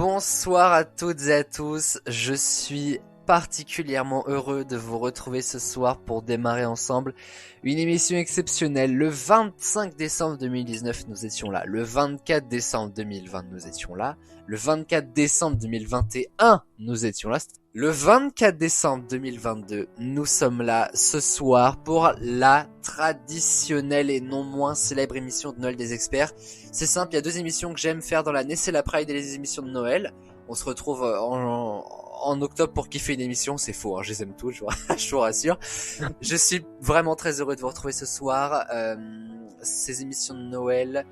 Bonsoir à toutes et à tous, je suis particulièrement heureux de vous retrouver ce soir pour démarrer ensemble une émission exceptionnelle. Le 25 décembre 2019 nous étions là, le 24 décembre 2020 nous étions là, le 24 décembre 2021 nous étions là, le 24 décembre 2022 nous sommes là ce soir pour la traditionnelle et non moins célèbre émission de Noël des experts. C'est simple, il y a deux émissions que j'aime faire dans l'année, c'est la Pride et les émissions de Noël. On se retrouve en octobre pour kiffer une émission, c'est faux, hein, je les aime tous, je vous rassure. Je suis vraiment très heureux de vous retrouver ce soir. Ces émissions de Noël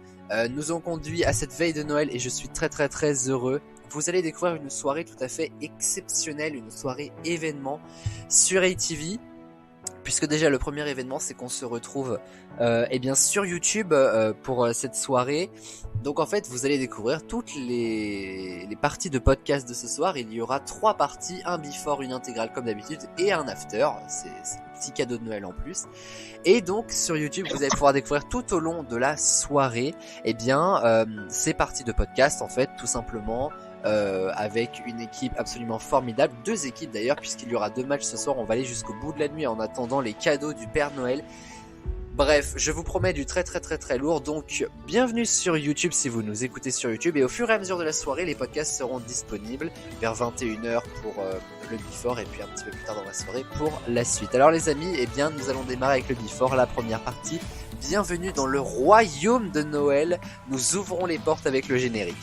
nous ont conduit à cette veille de Noël et je suis très très très heureux. Vous allez découvrir une soirée tout à fait exceptionnelle, une soirée événement sur ATV. Puisque déjà le premier événement c'est qu'on se retrouve sur YouTube pour cette soirée. Donc en fait vous allez découvrir toutes les parties de podcast de ce soir. Il y aura 3 parties, un before, une intégrale comme d'habitude et un after. C'est un petit cadeau de Noël en plus. Et donc sur YouTube vous allez pouvoir découvrir tout au long de la soirée ces parties de podcast en fait tout simplement. Avec une équipe absolument formidable, 2 équipes d'ailleurs puisqu'il y aura 2 matchs ce soir, on va aller jusqu'au bout de la nuit en attendant les cadeaux du Père Noël. Bref, je vous promets du très très très très lourd, donc bienvenue sur YouTube si vous nous écoutez sur YouTube et au fur et à mesure de la soirée, les podcasts seront disponibles vers 21h pour le before et puis un petit peu plus tard dans la soirée pour la suite. Alors les amis, nous allons démarrer avec le before, la première partie. Bienvenue dans le royaume de Noël, nous ouvrons les portes avec le générique.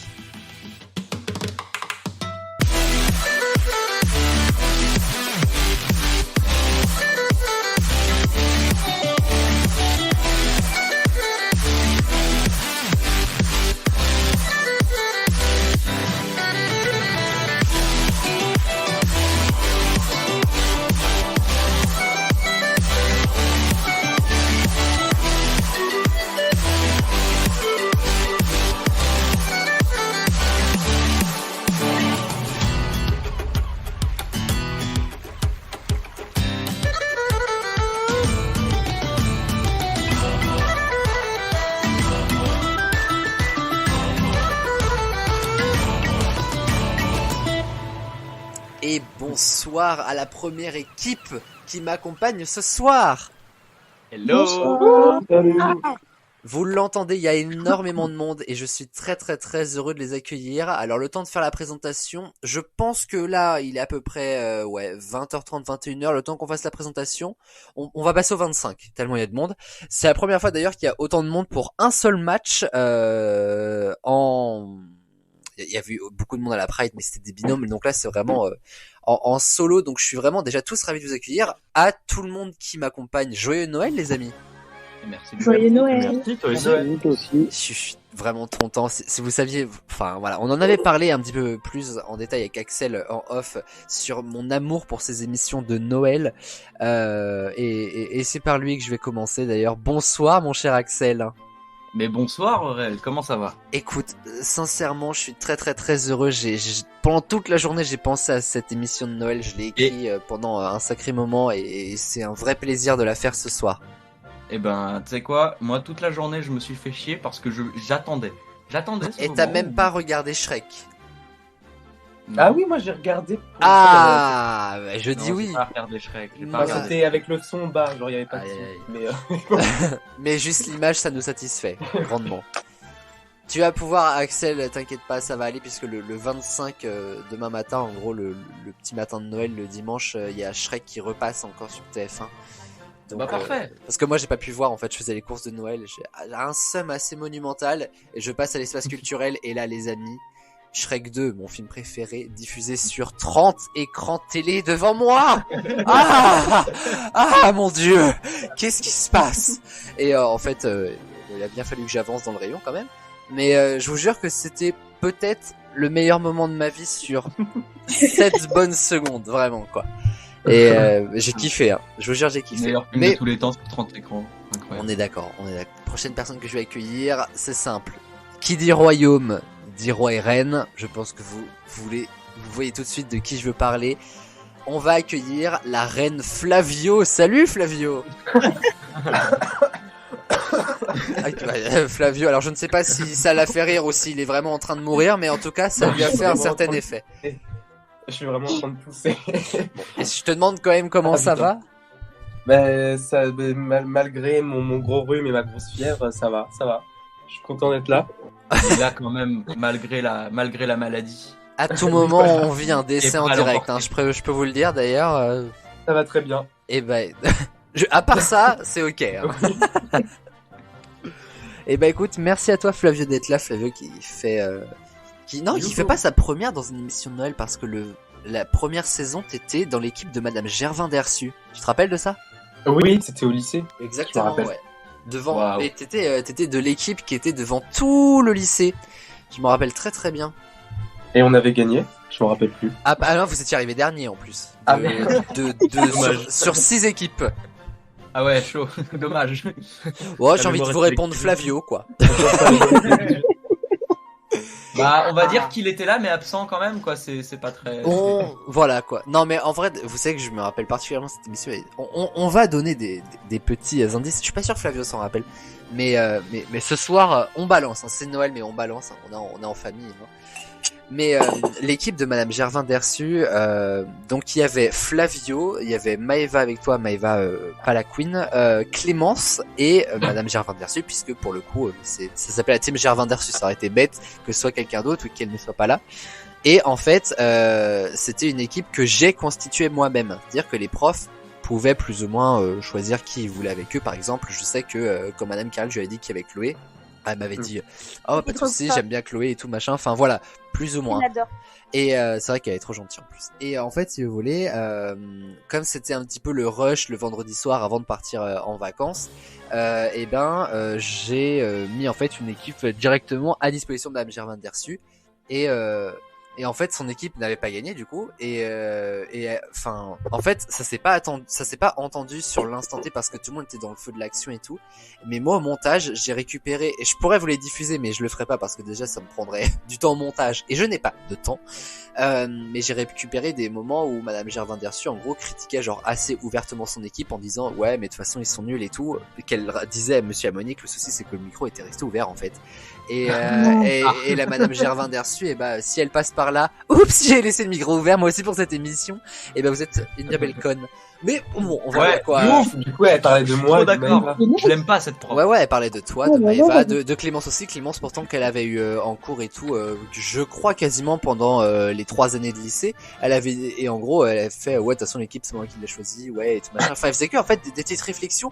Et bonsoir à la première équipe qui m'accompagne ce soir. Hello. Salut. Vous l'entendez, il y a énormément de monde et je suis très très très heureux de les accueillir. Alors le temps de faire la présentation, je pense que là il est à peu près 20h30, 21h, le temps qu'on fasse la présentation. On va passer au 25, tellement il y a de monde. C'est la première fois d'ailleurs qu'il y a autant de monde pour un seul match Il y a eu beaucoup de monde à la Pride, mais c'était des binômes. Donc là, c'est vraiment en solo. Donc je suis vraiment déjà tous ravis de vous accueillir. À tout le monde qui m'accompagne, joyeux Noël, les amis. Et merci. Joyeux Noël. Merci, toi aussi. Toi aussi. Je suis vraiment trop content. Si vous saviez, enfin voilà, on en avait parlé un petit peu plus en détail avec Axel en off sur mon amour pour ces émissions de Noël. Et c'est par lui que je vais commencer d'ailleurs. Bonsoir, mon cher Axel. Mais bonsoir Aurel, comment ça va? Écoute, sincèrement, je suis très très très heureux. Pendant toute la journée, j'ai pensé à cette émission de Noël. Je l'ai écrit pendant un sacré moment et c'est un vrai plaisir de la faire ce soir. Eh ben, tu sais quoi? Moi, toute la journée, je me suis fait chier parce que j'attendais. J'attendais ce Et moment t'as même pas regardé Shrek? Non. Ah oui, moi j'ai regardé. Ah, je Non, dis j'ai oui. pas regardé Shrek. J'ai pas Moi, regardé. C'était avec le son bas, genre il y avait pas de Aïe, son. aïe, Mais Mais juste l'image, ça nous satisfait grandement. Tu vas pouvoir, Axel, t'inquiète pas, ça va aller puisque le 25 demain matin, en gros le petit matin de Noël, le dimanche, il y a Shrek qui repasse encore sur TF1. Donc, Bah parfait. parce que moi j'ai pas pu voir, en fait je faisais les courses de Noël, j'ai un seum assez monumental et je passe à l'espace culturel et là les amis, Shrek 2, mon film préféré, diffusé sur 30 écrans télé devant moi. Ah mon dieu, qu'est-ce qui se passe? Et en fait, il a bien fallu que j'avance dans le rayon quand même. Mais je vous jure que c'était peut-être le meilleur moment de ma vie sur 7 bonnes secondes, vraiment quoi. Et j'ai kiffé, hein. Je vous jure j'ai kiffé. Meilleur film Mais de tous les temps sur 30 écrans. Incroyable. on est d'accord. Prochaine personne que je vais accueillir, c'est simple. Qui dit royaume dit roi et reine. Je pense que vous voyez tout de suite de qui je veux parler. On va accueillir la reine Flavio. Salut Flavio. Flavio, alors je ne sais pas si ça l'a fait rire ou s'il est vraiment en train de mourir, mais en tout cas, ça lui a fait un certain effet. Je suis vraiment en train de pousser. Et si je te demande quand même comment ça va? Malgré mon gros rhume et ma grosse fièvre, ça va. Je suis content d'être là. Il est là quand même, malgré la maladie. À tout moment, on vit un décès Et en pas direct, l'emporter. je peux vous le dire d'ailleurs. Ça va très bien. Et ben, à part ça, c'est ok. Hein. Et bah écoute, merci à toi Flavio d'être là, Flavio qui fait qui fait pas sa première dans une émission de Noël parce que la première saison t'étais dans l'équipe de Madame Gervin Dersu. Tu te rappelles de ça? Oui, c'était au lycée. Exactement, Je me rappelle. ouais. Devant, Waouh. et t'étais de l'équipe qui était devant tout le lycée. Je me rappelle très très bien. Et on avait gagné. Je me rappelle plus. Ah non, vous étiez arrivé dernier en plus. Ah, merde. Sur 6 équipes. Ah ouais, chaud, dommage. Ouais, j'ai La envie de mémoire vous est répondre Flavio quoi. Bah, on va dire qu'il était là, mais absent quand même, quoi. C'est pas très. Voilà quoi. Non mais en vrai, vous savez que je me rappelle particulièrement cette émission. On va donner des petits indices. Je suis pas sûr que Flavio s'en rappelle. Mais ce soir, on balance. Hein. C'est Noël, mais on balance. Hein. On est en famille. Hein. Mais l'équipe de Madame Gervin Dersu, donc il y avait Flavio, il y avait Maëva avec toi, Maëva pas la Queen, Clémence et Madame Gervin Dersu, puisque pour le coup ça s'appelle la team Gervin Dersu, ça aurait été bête que ce soit quelqu'un d'autre ou qu'elle ne soit pas là. Et en fait c'était une équipe que j'ai constituée moi-même, c'est-à-dire que les profs pouvaient plus ou moins choisir qui ils voulaient avec eux. Par exemple, je sais que comme Madame Carole, je lui avais dit qu'il y avait Chloé. Elle m'avait dit oh pas de soucis, j'aime bien Chloé et tout machin, enfin voilà, plus ou moins. Et c'est vrai qu'elle est trop gentille en plus. Et en fait si vous voulez, comme c'était un petit peu le rush le vendredi soir avant de partir en vacances, j'ai mis en fait une équipe directement à disposition de Madame Germaine Dersu. Et en fait son équipe n'avait pas gagné du coup enfin en fait ça s'est pas entendu sur l'instant T parce que tout le monde était dans le feu de l'action et tout, mais moi au montage j'ai récupéré, et je pourrais vous les diffuser mais je le ferai pas parce que déjà ça me prendrait du temps au montage et je n'ai pas de temps, mais j'ai récupéré des moments où Madame Gervin Dersu en gros critiquait genre assez ouvertement son équipe en disant ouais mais de toute façon ils sont nuls et tout, qu'elle disait à Monsieur Amonique le souci c'est que le micro était resté ouvert en fait. Et la Madame Gervin Dersu, et bah si elle passe par là, oups, j'ai laissé le micro ouvert moi aussi pour cette émission. Et bah vous êtes une bien belle conne. Mais bon, on va voir quoi. Ouf, du coup elle parlait de moi. Trop d'accord. Je l'aime pas cette prof. Ouais, elle parlait de toi, de Maëva, de Clémence aussi. Clémence pourtant qu'elle avait eu en cours et tout, je crois quasiment pendant les 3 années de lycée. Et en gros elle a fait ouais de toute façon l'équipe c'est moi qui l'ai choisi, ouais et tout machin. Enfin elle faisait que en fait des petites réflexions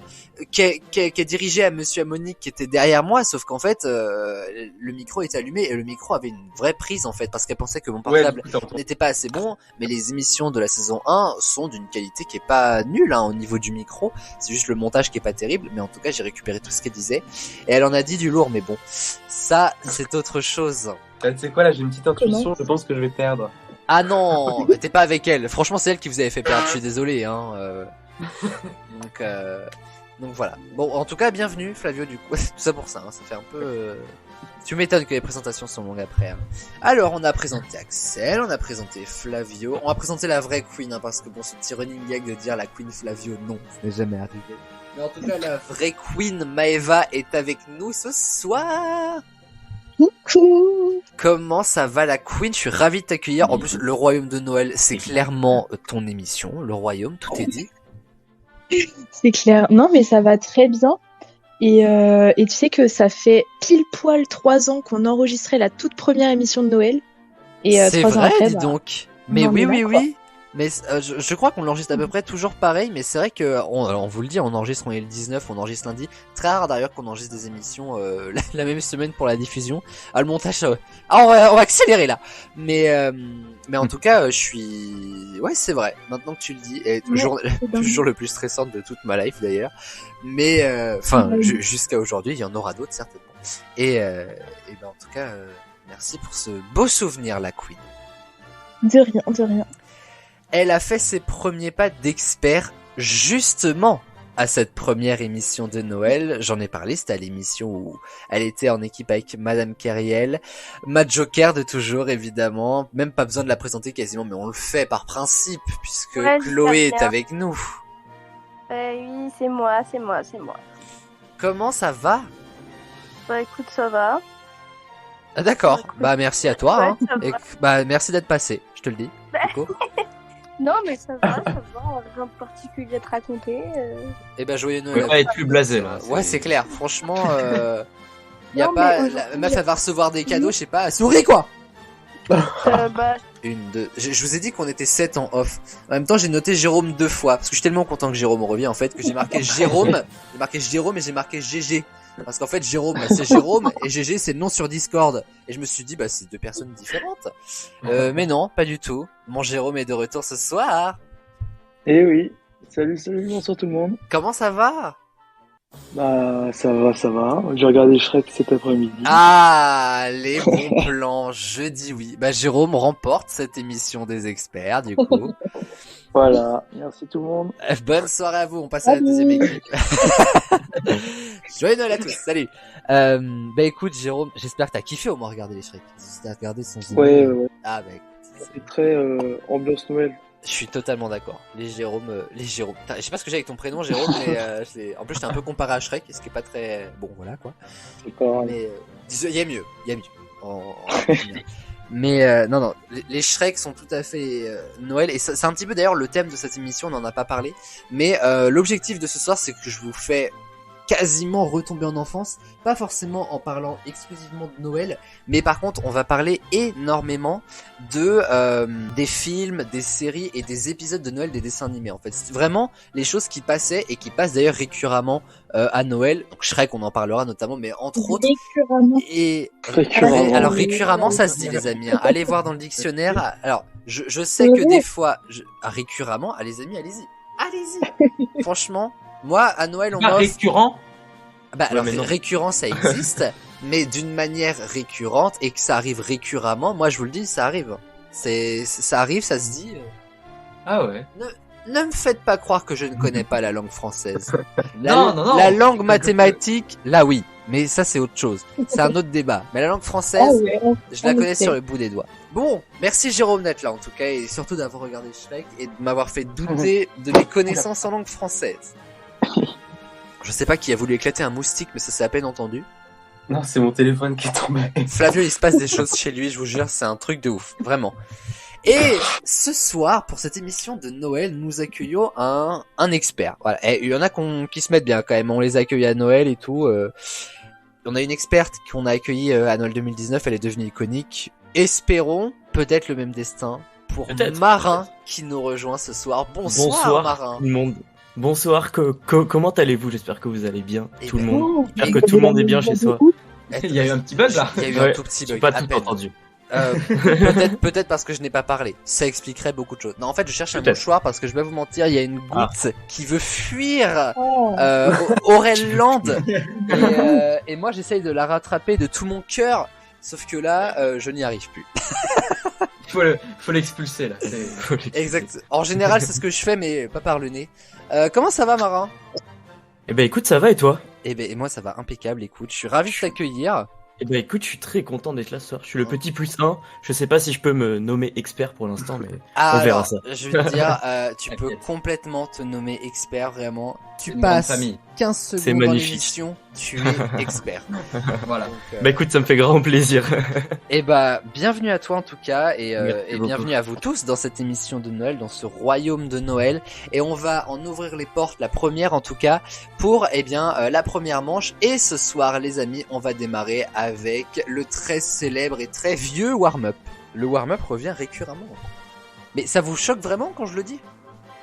qu'elle dirigeait à Monsieur Amonique qui était derrière moi, sauf qu'en fait le micro était allumé et le micro avait une vraie prise en fait parce qu'elle pensait que mon portable n'était pas assez bon, mais les émissions de la saison 1 sont d'une qualité qui est pas nulle hein, au niveau du micro, c'est juste le montage qui est pas terrible, mais en tout cas j'ai récupéré tout ce qu'elle disait et elle en a dit du lourd, mais bon ça c'est autre chose. Tu sais quoi là, j'ai une petite intuition, je pense que je vais perdre. Ah non, t'es pas avec elle, franchement c'est elle qui vous avait fait perdre, je suis désolé hein. Donc voilà. Bon, en tout cas, bienvenue Flavio du coup. C'est tout ça pour ça, hein. Ça fait un peu... Tu m'étonnes que les présentations sont longues après. Hein. Alors, on a présenté Axel, on a présenté Flavio, on a présenté la vraie Queen, hein, parce que bon, ce petit running gag de dire la Queen Flavio, non, ça n'est jamais arrivé. Mais en tout cas, la vraie Queen Maëva est avec nous ce soir. Coucou. Comment ça va la Queen? Je suis ravi de t'accueillir. En plus, le Royaume de Noël, c'est clairement ton émission. Le Royaume, tout est dit. C'est clair. Non, mais ça va très bien. Et tu sais que ça fait pile poil 3 ans qu'on enregistrait la toute première émission de Noël. Et c'est 3 ans vrai, après, dis donc. Mais oui, là, oui, quoi. oui. Mais je crois qu'on l'enregistre à peu près toujours pareil, mais c'est vrai que, on vous le dit, on enregistre, on est le 19, on enregistre lundi. Très rare d'ailleurs qu'on enregistre des émissions la même semaine pour la diffusion. Ah, le montage, on va accélérer là. Mais en tout cas, je suis... Ouais, c'est vrai, maintenant que tu le dis, et toujours, toujours le plus stressant de toute ma life d'ailleurs. Mais, enfin, jusqu'à aujourd'hui, il y en aura d'autres certainement. Et ben en tout cas, merci pour ce beau souvenir, la Queen. De rien, de rien. Elle a fait ses premiers pas d'expert justement à cette première émission de Noël. J'en ai parlé, c'était à l'émission où elle était en équipe avec Madame Kerriel, ma Joker de toujours évidemment. Même pas besoin de la présenter quasiment, mais on le fait par principe puisque Ouais, Chloé est avec nous. Oui, c'est moi. Comment ça va? Bah écoute, ça va. Ah, d'accord. Écoute, Bah merci à toi. ouais, Hein. ça va. Et bah merci d'être passé, je te le dis. Du coup. Non, mais ça va, rien de particulier à te raconter. Et bah joyeux On Noël. peut pas être plus blasé là. Ouais, c'est clair. Franchement, y a Non, pas mais la meuf elle va recevoir des cadeaux, je sais pas. Souris quoi. Bah, Une, deux. Je vous ai dit qu'on était 7 en off. En même temps, j'ai noté Jérôme 2 fois parce que je suis tellement content que Jérôme revient en fait que j'ai marqué Jérôme, j'ai marqué Jérôme et j'ai marqué GG. Parce qu'en fait, Jérôme, c'est Jérôme et GG, c'est le nom sur Discord. Et je me suis dit, bah, c'est deux personnes différentes. Mais non, pas du tout. Mon Jérôme est de retour ce soir. Eh oui, salut, bonsoir tout le monde. Comment ça va? Bah, ça va. J'ai regardé Shrek cet après-midi. Ah, les bons plans, je dis oui. Bah, Jérôme remporte cette émission des experts, du coup. Voilà, merci tout le monde. Bonne soirée à vous, on passe à la deuxième équipe. Joyeux Noël à tous, salut. Bah écoute Jérôme, j'espère que t'as kiffé au moins regarder les Shrek. Si t'as regardé sans Ouais. Ah bah écoute, C'est très ambiance Noël. je suis totalement d'accord. Les Jérôme. Je sais pas ce que j'ai avec ton prénom Jérôme, mais en plus j'étais un peu comparé à Shrek, ce qui est pas très bon, voilà quoi. C'est pas grave. Mais il y a mieux. Mais non, les Shrek sont tout à fait Noël et c'est un petit peu d'ailleurs le thème de cette émission, on n'en a pas parlé. Mais l'objectif de ce soir, c'est que je vous fais quasiment retomber en enfance, pas forcément en parlant exclusivement de Noël, mais par contre on va parler énormément de des films, des séries et des épisodes de Noël des dessins animés en fait. C'est vraiment les choses qui passaient et qui passent d'ailleurs récurremment à Noël. Donc Shrek on en parlera notamment, mais entre autres Récurremment. et Récurremment. alors récurremment ça se dit les amis, hein. Allez voir dans le dictionnaire. Alors je sais que des fois récurremment, les amis, allez-y. Franchement, moi à Noël on Pas m'offre récurrent. bah alors mais non. récurrent ça existe, mais d'une manière récurrente et que ça arrive récuremment, moi je vous le dis, ça arrive. Ça arrive, ça se dit. Ah ouais. Ne me faites pas croire que je ne connais pas la langue française. Non. La langue mathématique, là oui, mais ça c'est autre chose. C'est un autre débat. Mais la langue française, je la connais sur le bout des doigts. Bon, merci Jérôme d'être là en tout cas et surtout d'avoir regardé Shrek et de m'avoir fait douter de mes connaissances en langue française. Je sais pas qui a voulu éclater un moustique, mais ça s'est à peine entendu. Non, c'est mon téléphone qui est tombé. Flavio, il se passe des choses chez lui, je vous jure, c'est un truc de ouf, vraiment. Et ce soir, pour cette émission de Noël, nous accueillons un expert. Voilà. Et il y en a qui se mettent bien quand même. On les accueille à Noël et tout. On a une experte qu'on a accueillie à Noël 2019. Elle est devenue iconique. Espérons peut-être le même destin pour Peut-être. Marin qui nous rejoint ce soir. Bonsoir Marin. Tout le monde. Bonsoir, comment allez-vous? J'espère que vous allez bien, Eh tout le ben, monde. J'espère que tout le monde est bien chez soi. Il y a eu un petit bug là. Il y a eu Ouais, un tout petit J'ai bug. pas à tout peine. entendu. Peut-être parce que je n'ai pas parlé. Ça expliquerait beaucoup de choses. Non, en fait, je cherche un Peut-être. mouchoir parce que je vais vous mentir, il y a une goutte qui veut fuir Oh. Aurel Land et moi j'essaye de la rattraper de tout mon cœur. Sauf que là, je n'y arrive plus. Faut l'expulser là. Exact. En général, c'est ce que je fais, mais pas par le nez. Comment ça va, Marin? Eh ben écoute, ça va et toi? Eh ben, et moi, ça va impeccable. Écoute, je suis ravi de t'accueillir. Eh ben écoute, je suis très content d'être là ce soir. Je suis le petit puissant. Je sais pas si je peux me nommer expert pour l'instant, mais Ah, on verra alors, ça. je vais te dire, tu peux T'inquiète. complètement te nommer expert, vraiment. Tu Une grande passes famille. 15 C'est secondes dans magnifique. l'émission, tu es expert. Voilà. Donc, Bah écoute, ça me fait grand plaisir. et bah, bienvenue à toi en tout cas, et Merci beaucoup. bienvenue à vous tous dans cette émission de Noël, dans ce royaume de Noël. Et on va en ouvrir les portes, la première en tout cas, pour la première manche. Et ce soir, les amis, on va démarrer avec le très célèbre et très vieux warm-up. Le warm-up revient récurremment. Mais ça vous choque vraiment quand je le dis?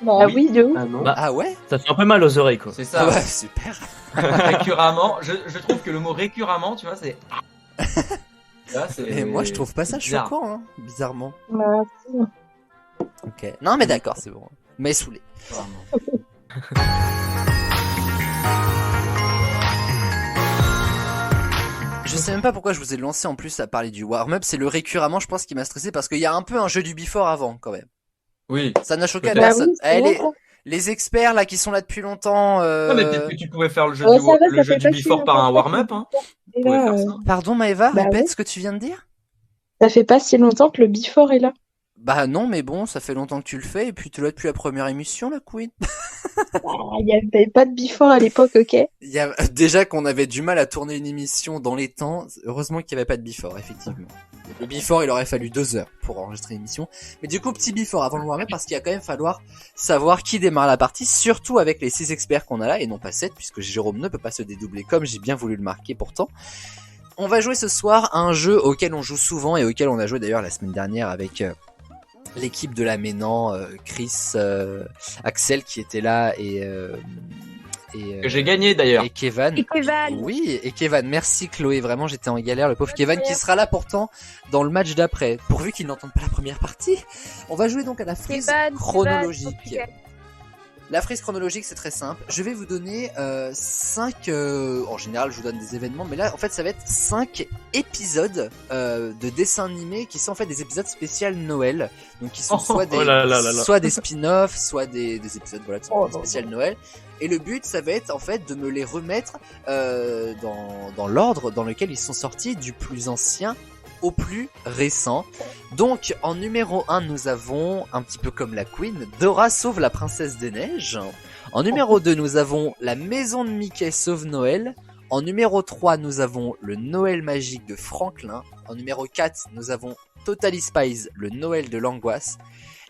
Bah oui, de ouf. Ah non. Bah, Ah ouais? Ça fait un peu mal aux oreilles quoi. C'est Ah ça. ouais, super. Récuremment. Je trouve que le mot récurremment, tu vois, c'est. Là, Et moi, je trouve pas ça bizarre. choquant, hein, bizarrement. Bah, Ok. Non mais d'accord, c'est bon. Mais saoulé. Je sais même pas pourquoi je vous ai lancé en plus à parler du warm-up, c'est le récurremment je pense qui m'a stressé parce qu'il y a un peu un jeu du before avant quand même. Oui. Ça n'a choqué à Peut-être. personne. oui, c'est Eh, vrai, ça. les experts là qui sont là depuis longtemps. Non, mais peut-être que tu pouvais faire le jeu Oh, du, ça va, le ça jeu fait du pas before si par un longtemps warm-up. Hein. Et Vous pouvez là, faire ça. Pardon Maëva, Bah répète oui. ce que tu viens de dire. ça fait pas si longtemps que le before est là. Bah non, mais bon, ça fait longtemps que tu le fais, et puis tu l'as depuis la première émission, la Queen. Il n'y avait pas de before à l'époque, ok? Il y a déjà qu'on avait du mal à tourner une émission dans les temps. Heureusement qu'il n'y avait pas de before, effectivement. Le before, il aurait fallu 2 heures pour enregistrer l'émission. Mais du coup, petit before avant le warm-up, parce qu'il va quand même falloir savoir qui démarre la partie, surtout avec les 6 experts qu'on a là, et non pas 7, puisque Jérôme ne peut pas se dédoubler comme j'ai bien voulu le marquer pourtant. On va jouer ce soir à un jeu auquel on joue souvent, et auquel on a joué d'ailleurs la semaine dernière avec l'équipe de la Ménan, Chris, Axel qui était là, Que j'ai gagné d'ailleurs. et Kevan. Et Kevan. Oui, et Kevan, merci Chloé, vraiment j'étais en galère, le pauvre Kevan qui sera là pourtant dans le match d'après, pourvu qu'il n'entende pas la première partie. On va jouer donc à la frise Kevan, chronologique. Kevan, La frise chronologique c'est très simple, je vais vous donner 5, en général je vous donne des événements, mais là en fait ça va être 5 épisodes de dessins animés qui sont en fait des épisodes spéciaux Noël, donc qui sont soit des, Oh là là là là. soit des spin-offs, soit des épisodes voilà, qui sont spéciaux Noël. Et le but, ça va être en fait de me les remettre dans l'ordre dans lequel ils sont sortis, du plus ancien au plus récent. Donc en numéro 1, nous avons, un petit peu comme la Queen, Dora sauve la princesse des neiges. En numéro 2, nous avons La maison de Mickey sauve Noël. En numéro 3, nous avons Le Noël magique de Franklin. En numéro 4, nous avons Totally Spies, Le Noël de l'angoisse.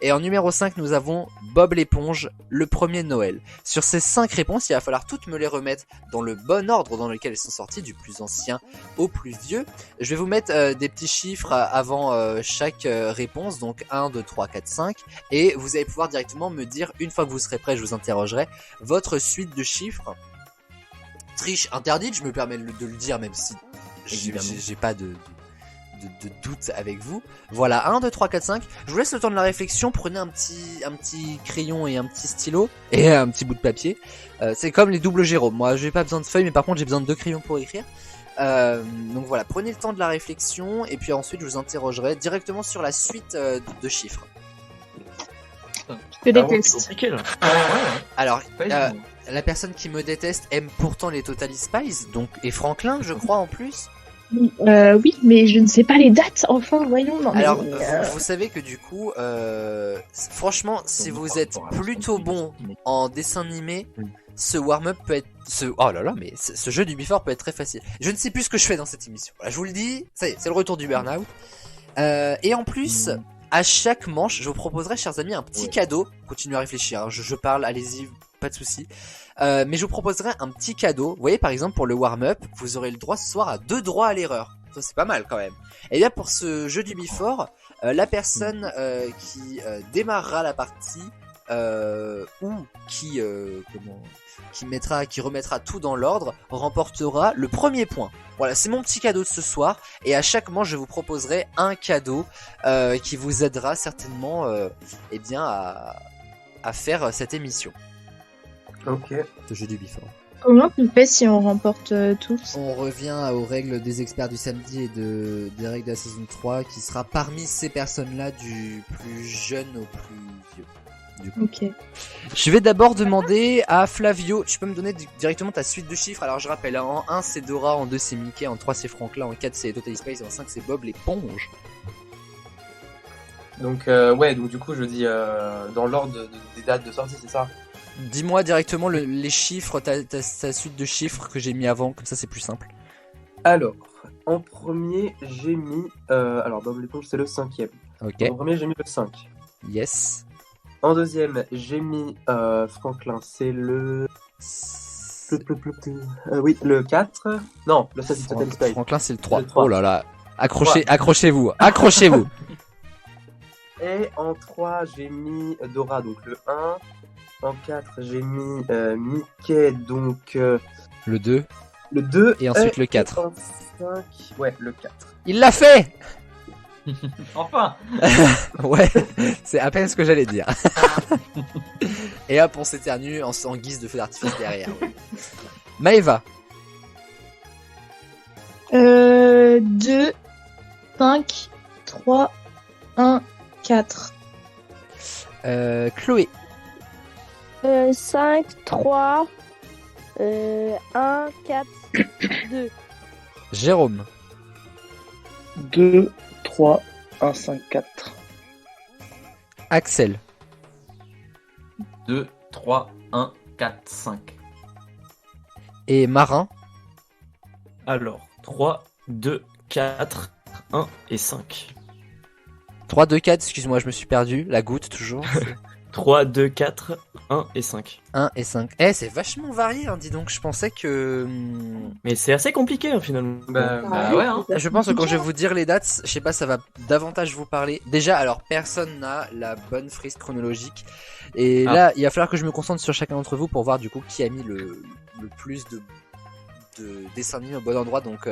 Et en numéro 5, nous avons Bob l'éponge, Le premier Noël. Sur ces 5 réponses, il va falloir toutes me les remettre dans le bon ordre dans lequel elles sont sorties, du plus ancien au plus vieux. Je vais vous mettre des petits chiffres avant chaque réponse, donc 1, 2, 3, 4, 5. Et vous allez pouvoir directement me dire, une fois que vous serez prêt, je vous interrogerai, votre suite de chiffres. Triche interdite, je me permets de le dire, même si j'ai pas de doute avec vous. Voilà, 1, 2, 3, 4, 5. Je vous laisse le temps de la réflexion. Prenez un petit crayon et un petit stylo et un petit bout de papier. C'est comme les doubles Jérôme. Moi, j'ai pas besoin de feuilles, mais par contre, j'ai besoin de 2 crayons pour écrire. Donc voilà, prenez le temps de la réflexion et puis ensuite, je vous interrogerai directement sur la suite de chiffres. Je te Ah, déteste. C'est compliqué, là. Alors, Pas évident. la personne qui me déteste aime pourtant les Totally Spies, donc et Franklin, je crois en plus. Oui, mais je ne sais pas les dates, enfin, voyons. Non, mais, Alors, vous savez que du coup, franchement, si vous êtes plutôt bon en dessin animé, ce warm-up peut être, oh là là, mais ce jeu du before peut être très facile. Je ne sais plus ce que je fais dans cette émission. Voilà, je vous le dis, ça y est, c'est le retour du burn-out. Et en plus, à chaque manche, je vous proposerai, chers amis, un petit cadeau. Continuez à réfléchir, hein, je parle, allez-y, pas de soucis. Mais je vous proposerai un petit cadeau. Vous voyez, par exemple, pour le warm-up, vous aurez le droit ce soir à 2 droits à l'erreur. Ça, c'est pas mal quand même. Et bien, pour ce jeu du before, la personne qui démarrera la partie ou qui remettra tout dans l'ordre remportera le premier point. Voilà, c'est mon petit cadeau de ce soir. Et à chaque manche, je vous proposerai un cadeau qui vous aidera certainement eh bien à faire cette émission. Ok. Ce jeu du before. comment on fait si on remporte tous? On revient aux règles des experts du samedi et des règles de la saison 3 qui sera parmi ces personnes-là du plus jeune au plus vieux. Du coup. Ok. Je vais d'abord demander à Flavio, tu peux me donner directement ta suite de chiffres. Alors je rappelle, en 1 c'est Dora, en 2 c'est Mickey, en 3 c'est Franklin, en 4 c'est Totally Spies et en 5 c'est Bob l'éponge. Donc, ouais, donc du coup, je dis dans l'ordre des dates de sortie, c'est ça? Dis-moi directement les chiffres, ta suite de chiffres que j'ai mis avant, comme ça c'est plus simple. Alors, en premier, j'ai mis. Alors, Bob l'éponge, c'est le 5e. Ok, En premier, j'ai mis le 5. yes. En deuxième, j'ai mis Franklin, c'est le. Oui, le 4. Non, le 7 c'est Totally Spies. Franklin c'est le 3. Le 3. Oh là là, accrochez-vous, accrochez-vous. Et en 3, j'ai mis Dora, donc le 1. En 4, j'ai mis Mickey, donc Le 2. le 2. Et ensuite le 4. En 5, ouais, le 4. Il l'a fait. Enfin. Ouais, c'est à peine ce que j'allais dire. Et hop, on s'éternue en guise de feu d'artifice derrière. Maëva. 2, 5, 3, 1, 4. Chloé. 5, 3, 1, 4, 2. Jérôme. 2, 3, 1, 5, 4. Axel. 2, 3, 1, 4, 5. Et Marin. Alors, 3, 2, 4, 1 et 5. 3, 2, 4, excuse-moi, je me suis perdu. La goutte, toujours. 3, 2, 4, 1 et 5. 1 et 5. Eh, c'est vachement varié, hein, dis donc. Je pensais que... Mais c'est assez compliqué, finalement. Bah ouais, hein. Je pense que quand je vais vous dire les dates, je sais pas, ça va davantage vous parler. Déjà, alors, personne n'a la bonne frise chronologique. Et là, il va falloir que je me concentre sur chacun d'entre vous pour voir, du coup, qui a mis le plus de dessins animés au bon endroit. Donc,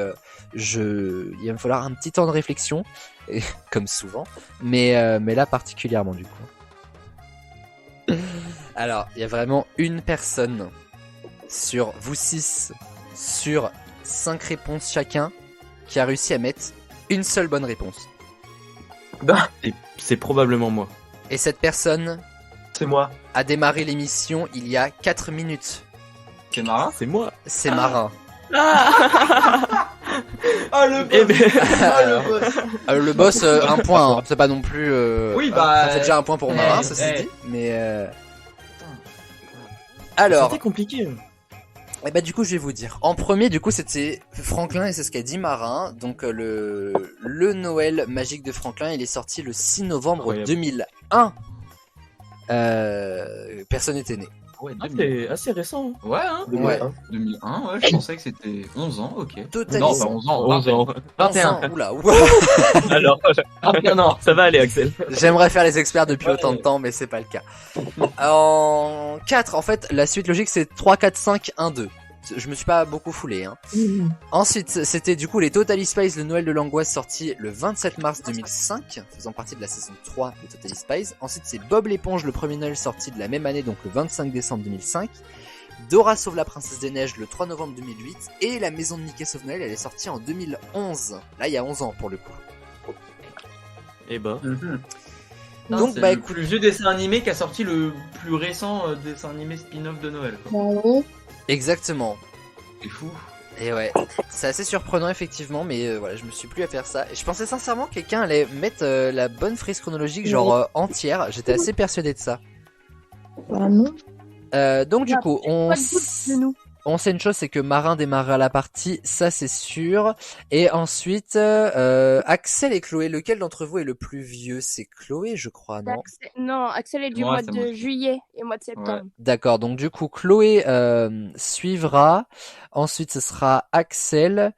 il va me falloir un petit temps de réflexion, et, comme souvent. Mais là, particulièrement, du coup. Alors, il y a vraiment une personne sur vous 6, sur 5 réponses chacun, qui a réussi à mettre une seule bonne réponse. Et c'est probablement moi. Et cette personne C'est moi. a démarré l'émission il y a 4 minutes. C'est Marin. C'est moi. C'est Marin. Oh le Eh ben, Le boss, un point, hein. C'est pas non plus... Oui, bah, ça fait déjà un point pour Marin, ceci dit. Mais... Alors... C'était compliqué. Et bah du coup je vais vous dire. En premier du coup c'était Franklin et c'est ce qu'a dit Marin. Donc le Noël magique de Franklin, il est sorti le 6 novembre Incroyable. 2001. Personne n'était né. Ouais, C'est assez récent. Hein. Ouais, hein. Ouais. 2001, ouais, je pensais que c'était 11 ans, ok. Totalement. Non, pas 11 ans, 11 ans. 21. Oula. Alors, 21 ans. ça va aller, Axel. J'aimerais faire les experts depuis autant de temps mais c'est pas le cas. En 4 en fait la suite logique c'est 3, 4, 5, 1, 2. Je me suis pas beaucoup foulé hein. Ensuite c'était du coup les Totally Spies, le Noël de l'angoisse sorti le 27 mars 2005, faisant partie de la saison 3 de Totally Spies. Ensuite c'est Bob l'éponge, le premier Noël sorti de la même année, donc le 25 décembre 2005. Dora sauve la princesse des neiges le 3 novembre 2008. Et la maison de Mickey sauve Noël, elle est sortie en 2011. Là il y a 11 ans pour le coup. Et bah. Donc C'est bah le écoute, plus vieux dessin animé qui a sorti le plus récent dessin animé spin-off de Noël, quoi. exactement. C'est fou. Et ouais, c'est assez surprenant effectivement, mais voilà, je me suis plus à faire ça. Et je pensais sincèrement que quelqu'un allait mettre la bonne frise chronologique, genre entière. J'étais assez persuadé de ça. Bah non. Donc du coup, Pas de doute de nous. on sait une chose, c'est que Marin démarrera la partie, ça c'est sûr. Et ensuite, Axel et Chloé, lequel d'entre vous est le plus vieux? C'est Chloé, je crois, non? Non, Axel est du Ouais, mois c'est de moi. juillet et mois de septembre. D'accord, donc du coup, Chloé suivra. Ensuite, ce sera Axel.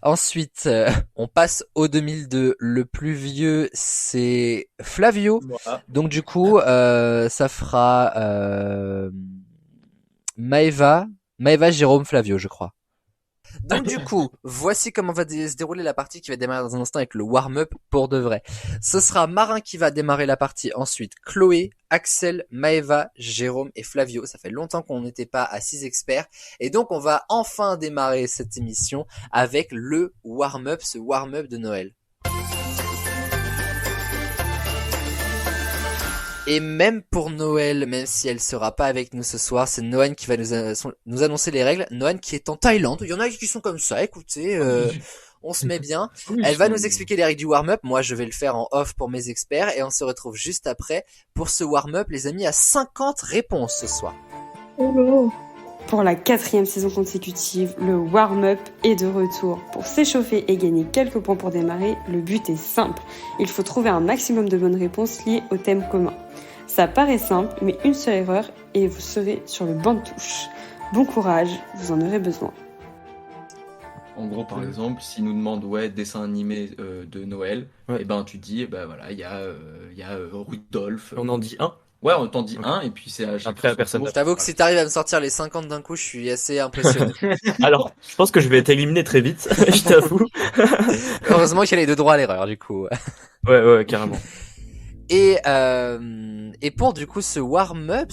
Ensuite, on passe au 2002. Le plus vieux, c'est Flavio. Donc du coup, ça fera Maeva, Jérôme, Flavio, je crois. Donc du coup, voici comment va se dérouler la partie qui va démarrer dans un instant avec le warm-up pour de vrai. Ce sera Marin qui va démarrer la partie, ensuite Chloé, Axel, Maeva, Jérôme et Flavio. Ça fait longtemps qu'on n'était pas à 6 experts. Et donc on va enfin démarrer cette émission avec le warm-up, ce warm-up de Noël. Et même pour Noël, même si elle sera pas avec nous ce soir, c'est Noël qui va nous annoncer les règles. Noël qui est en Thaïlande. Il y en a qui sont comme ça, écoutez, on se met bien. Elle va nous expliquer les règles du warm-up. Moi, je vais le faire en off pour mes experts. Et on se retrouve juste après pour ce warm-up, les amis, à 50 réponses ce soir. Pour la 4e saison consécutive, le warm-up est de retour. Pour s'échauffer et gagner quelques points pour démarrer, le but est simple. Il faut trouver un maximum de bonnes réponses liées au thème commun. Ça paraît simple, mais une seule erreur et vous serez sur le banc de touche. Bon courage, vous en aurez besoin. En gros, par exemple, s'il nous demande dessin animé de Noël, et ben tu dis voilà, il y a Rudolph. On en dit un. Ouais, on t'en dit un et puis c'est à chaque Après, fois personne. son Je tour. t'avoue que si t'arrives à me sortir les 50 d'un coup, je suis assez impressionné. Alors, je pense que je vais être éliminé très vite, je t'avoue. Heureusement qu'il y a les deux droits à l'erreur, du coup. Ouais, carrément. Et pour du coup ce warm-up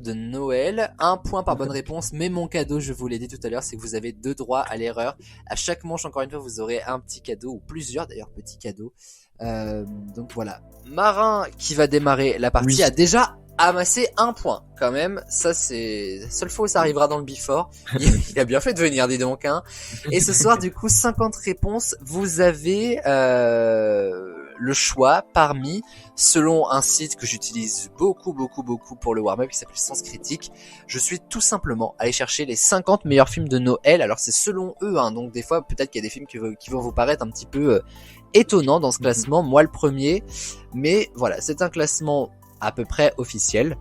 de Noël, 1 point par bonne réponse, mais mon cadeau, je vous l'ai dit tout à l'heure, c'est que vous avez 2 droits à l'erreur. À chaque manche, encore une fois, vous aurez un petit cadeau, ou plusieurs d'ailleurs petits cadeaux. Donc voilà. Marin qui va démarrer la partie a déjà amassé 1 point quand même. Ça c'est seule fois où ça arrivera dans le Before. Il a bien fait de venir, dis donc hein. Et ce soir du coup 50 réponses. Vous avez le choix parmi, selon un site que j'utilise beaucoup pour le warm-up qui s'appelle Sens Critique, je suis tout simplement allé chercher les 50 meilleurs films de Noël. Alors c'est selon eux, hein, donc des fois peut-être qu'il y a des films qui vont vous paraître un petit peu étonnants dans ce classement, moi le premier, mais voilà, c'est un classement à peu près officiel.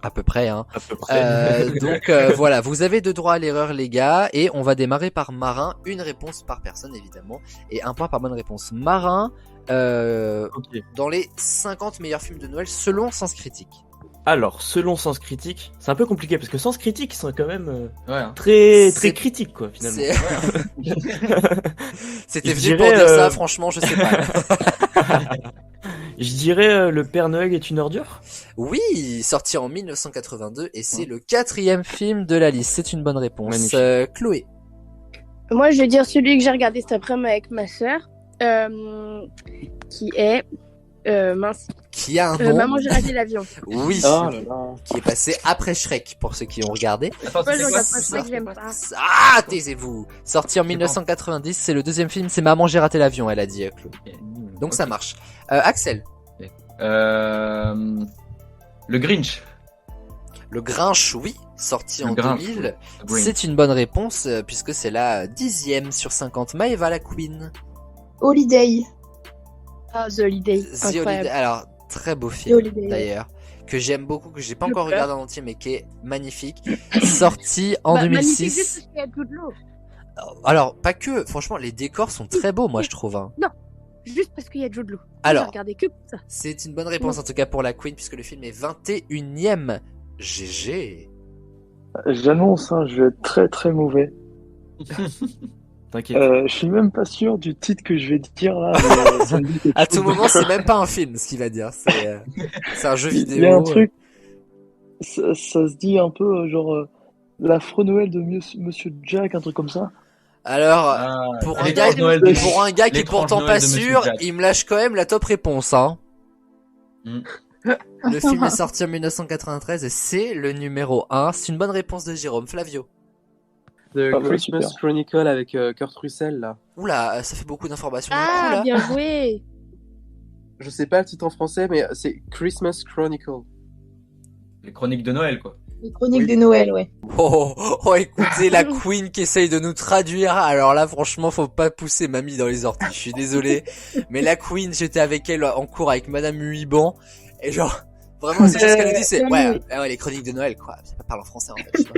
À peu près, hein. À peu près. Donc voilà, vous avez de droit à l'erreur les gars, et on va démarrer par Marin, une réponse par personne évidemment, et un point par bonne réponse. Marin, dans les 50 meilleurs films de Noël selon Sens Critique. Alors, selon Sens Critique, c'est un peu compliqué parce que Sens Critique ils sont quand même C'est- très critiques quoi finalement. C'était Je vieux pour dirais, dire ça, franchement, je sais pas. Je dirais Le Père Noël est une ordure. Oui, sorti en 1982, et c'est le 4e film de la liste. C'est une bonne réponse. Magnifique. Chloé. Moi, je vais dire celui que j'ai regardé cet après-midi avec ma sœur, qui est mince. Qui a un nom. Maman, j'ai raté l'avion. Oui. Oh là là. Qui est passé après Shrek, pour ceux qui ont regardé. Attends, Moi, c'est je quoi regarde pas ça, que j'aime pas. Ah, taisez-vous. Sorti en 1990, c'est le 2e film. C'est Maman, j'ai raté l'avion, elle a dit, Chloé. Donc ça marche. Axel. Le Grinch. Le Grinch, oui. Sorti Le en Grinch, 2000. oui. Grinch. C'est une bonne réponse, puisque c'est la 10e sur 50. Maëva la Queen. Holiday. Ah, The Holiday. The Incroyable. Holiday. Alors, très beau The film, Holiday. d'ailleurs. Que j'aime beaucoup, que j'ai pas Je encore pleure. regardé en entier, mais qui est magnifique. Sorti en Magnifique 2006. juste parce qu'il y a Jude Law. Alors, pas que. Franchement, les décors sont très beaux, moi, je trouve. Hein. Juste parce qu'il y a Jude Law. Alors. J'ai regardé que pour ça. C'est une bonne réponse, en tout cas, pour la Queen, puisque le film est 21e. GG. J'annonce, hein, je vais être très très mauvais. T'inquiète. Je suis même pas sûr du titre que je vais dire là. mais ça me dit quelque À tout chose. moment, c'est même pas un film, ce qu'il va dire. C'est un jeu vidéo. Il y a un truc, ça se dit un peu genre l'affreux Noël de Monsieur Jack, un truc comme ça. Alors, pour un gars, Noël de- pour un gars qui est l'étrange pourtant Noël pas de Monsieur sûr, Jack. il me lâche quand même la top réponse, hein. Mm. Le film est sorti en 1993 et c'est le numéro 1. C'est une bonne réponse de Jérôme. Flavio. The Ah, ouais, Christmas super. Chronicle avec Kurt Russell, là. Oula, ça fait beaucoup d'informations du coup, Ah, là. bien joué. Je sais pas le titre en français, mais c'est Christmas Chronicle. Les chroniques de Noël, quoi. Les chroniques de Noël, ouais. Écoutez, la Queen qui essaye de nous traduire. Alors là, franchement, faut pas pousser mamie dans les orties. Je suis désolé. Mais la Queen, j'étais avec elle en cours avec Madame Huiban. Et genre, vraiment, la seule chose qu'elle nous dit, c'est, ouais, les chroniques de Noël, quoi. Ça parle en français, en fait. Tu vois.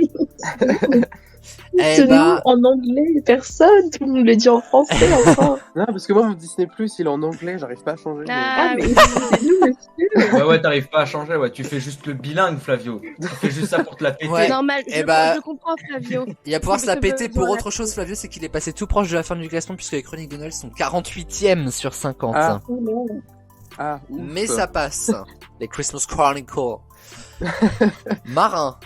Eh Ce ben, nom en anglais, personne, tout le monde le dit en français, enfin. Non, parce que moi, mon Disney Plus, il est en anglais, j'arrive pas à changer. Ah, mais oui. c'est nous, monsieur. Ouais, t'arrives pas à changer, ouais. Tu fais juste le bilingue, Flavio. Tu fais juste ça pour te la péter. Ouais. Normal, Eh bah, je comprends Flavio. il va pouvoir se la Parce que péter pour voilà. autre chose, Flavio, c'est qu'il est passé tout proche de la fin du classement puisque les chroniques de Noël sont 48e sur 50. Ah. Oh non. Ah, ouf. Mais ça passe. Les Christmas Chronicle. Marin.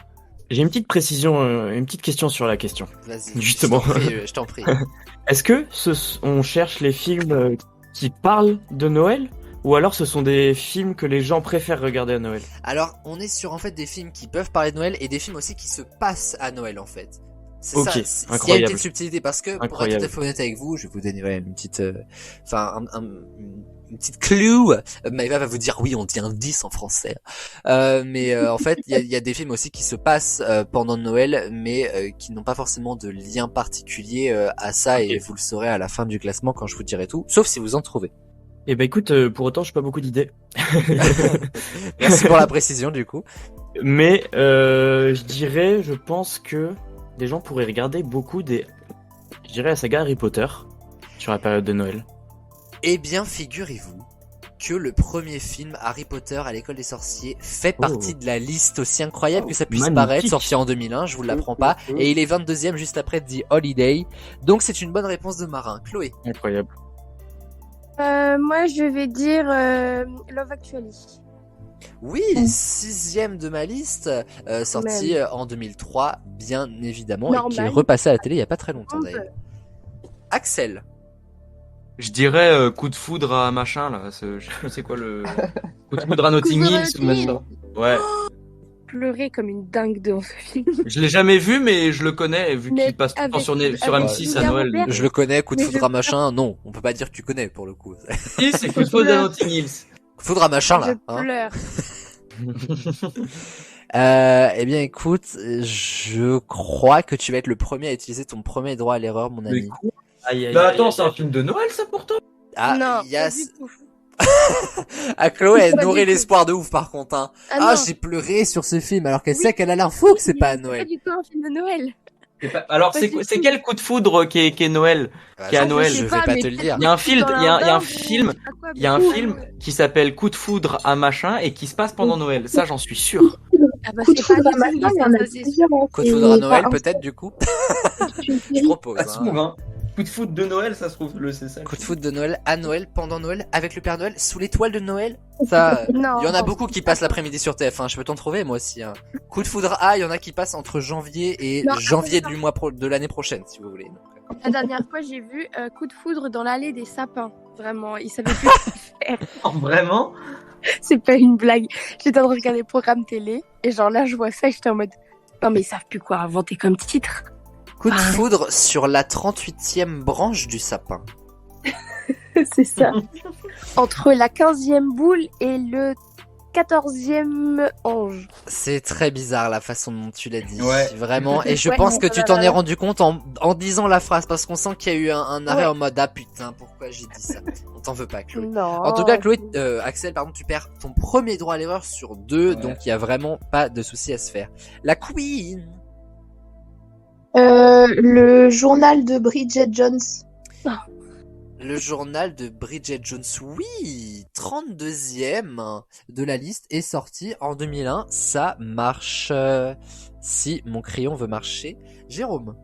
J'ai une petite précision, une petite question sur la question. Vas-y. Justement. Je t'en prie. Est-ce que on cherche les films qui parlent de Noël ou alors ce sont des films que les gens préfèrent regarder à Noël? Alors, on est sur en fait des films qui peuvent parler de Noël et des films aussi qui se passent à Noël en fait. C'est Ok, ça. Il y a une incroyable. petite subtilité parce que pour être Incroyable. tout à fait honnête avec vous, je vais vous donner une petite, une petite clue. Maëva va vous dire oui, on dit un 10 en français. Mais en fait, il y a des films aussi qui se passent pendant Noël, mais qui n'ont pas forcément de lien particulier à ça et vous le saurez à la fin du classement quand je vous dirai tout, sauf si vous en trouvez. Eh ben écoute, pour autant, j'ai pas beaucoup d'idées. Merci pour la précision du coup. Mais je pense que les gens pourraient regarder beaucoup la saga Harry Potter sur la période de Noël. Eh bien, figurez-vous que le premier film Harry Potter à l'école des sorciers fait partie de la liste, aussi incroyable que ça puisse magnifique. paraître, sorti en 2001, je vous l'apprends pas, et il est 22e juste après The Holiday, donc c'est une bonne réponse de Marin. Chloé. Incroyable. Moi, je vais dire Love Actually. Oui, 6e de ma liste, sorti en 2003, bien évidemment, et qui est Normal. repassé à la télé il y a pas très longtemps d'ailleurs. Axel. Je dirais coup de foudre à machin, là. Je sais plus c'est quoi le. Coup de foudre à Notting Hill, ce machin. Ouais. pleuré comme une dingue devant ce film. Je l'ai jamais vu, mais je le connais, vu Mais qu'il passe tout le temps avec- sur avec M6 à Julia Noël. Roberts. Je le connais, coup de Mais foudre je- à machin. Non, on peut pas dire que tu connais pour le coup. Si, c'est Coup de foudre à Notting Hills. Coup de foudre à machin là. Je Hein. pleure. Eh bien, écoute, je crois que tu vas être le premier à utiliser ton premier droit à l'erreur, mon ami. Bah attends, c'est un film de Noël, ça, pourtant? Ah, non, il y a... pas du tout. Ah, Chloé, elle Pas du nourrit tout. l'espoir de ouf, par contre, hein. Ah, Ah, non. j'ai pleuré sur ce film, alors qu'elle Oui. sait qu'elle a l'info que c'est pas à C'est Noël. pas du tout un film de Noël. Alors, Pas c'est du c'est tout. quel coup de foudre qui est Noël? Bah, Qui est à je- Noël. je sais vais pas, pas mais te le dire. Il y a un film, Dans il y a un l'Inde, film, je sais pas quoi, il y a un mais- film qui s'appelle Coup de foudre à machin et qui se passe pendant Noël. Ça, j'en suis sûr. Ah bah Coup de c'est pas foudre à du tout, machin, il y en ça, a c'est- plusieurs. hein. Coup de foudre à C'est Noël, pas un peut-être, du coup. c'est une Je série. propose. Ça se trouve, hein. Coup de foudre de Noël, ça se trouve, c'est ça. Coup de foudre de Noël, à Noël, pendant Noël, avec le Père Noël, sous l'étoile de Noël. Ça, Non. il y en a beaucoup qui passent l'après-midi sur TF1, je peux t'en trouver moi aussi. Hein. Coup de foudre A, il y en a qui passent entre janvier et Non, janvier attends, du mois de l'année prochaine, si vous voulez. La dernière fois, j'ai vu Coup de foudre dans l'allée des sapins. Vraiment, ils savaient plus quoi faire. Oh, vraiment? C'est pas une blague. J'étais en train de regarder le programme télé et genre là, je vois ça et j'étais en mode non mais ils savent plus quoi inventer comme titre. Coup de Ah. foudre sur la 38e branche du sapin. C'est ça. Entre la 15e boule et le 14e ange. C'est très bizarre la façon dont tu l'as dit, Ouais. vraiment. Et je Ouais, pense que oh tu là t'en là es là. rendu compte en disant la phrase, parce qu'on sent qu'il y a eu un arrêt Ouais. en mode ah putain, pourquoi j'ai dit ça. On t'en veut pas, Chloé. Non. En tout cas, Chloé, Axel, pardon, tu perds ton premier droit à l'erreur sur 2, Ouais. donc il y a vraiment pas de souci à se faire. La Queen. Le journal de Bridget Jones. Le journal de Bridget Jones, oui, 32e de la liste est sorti en 2001. Ça marche. Si mon crayon veut marcher. Jérôme.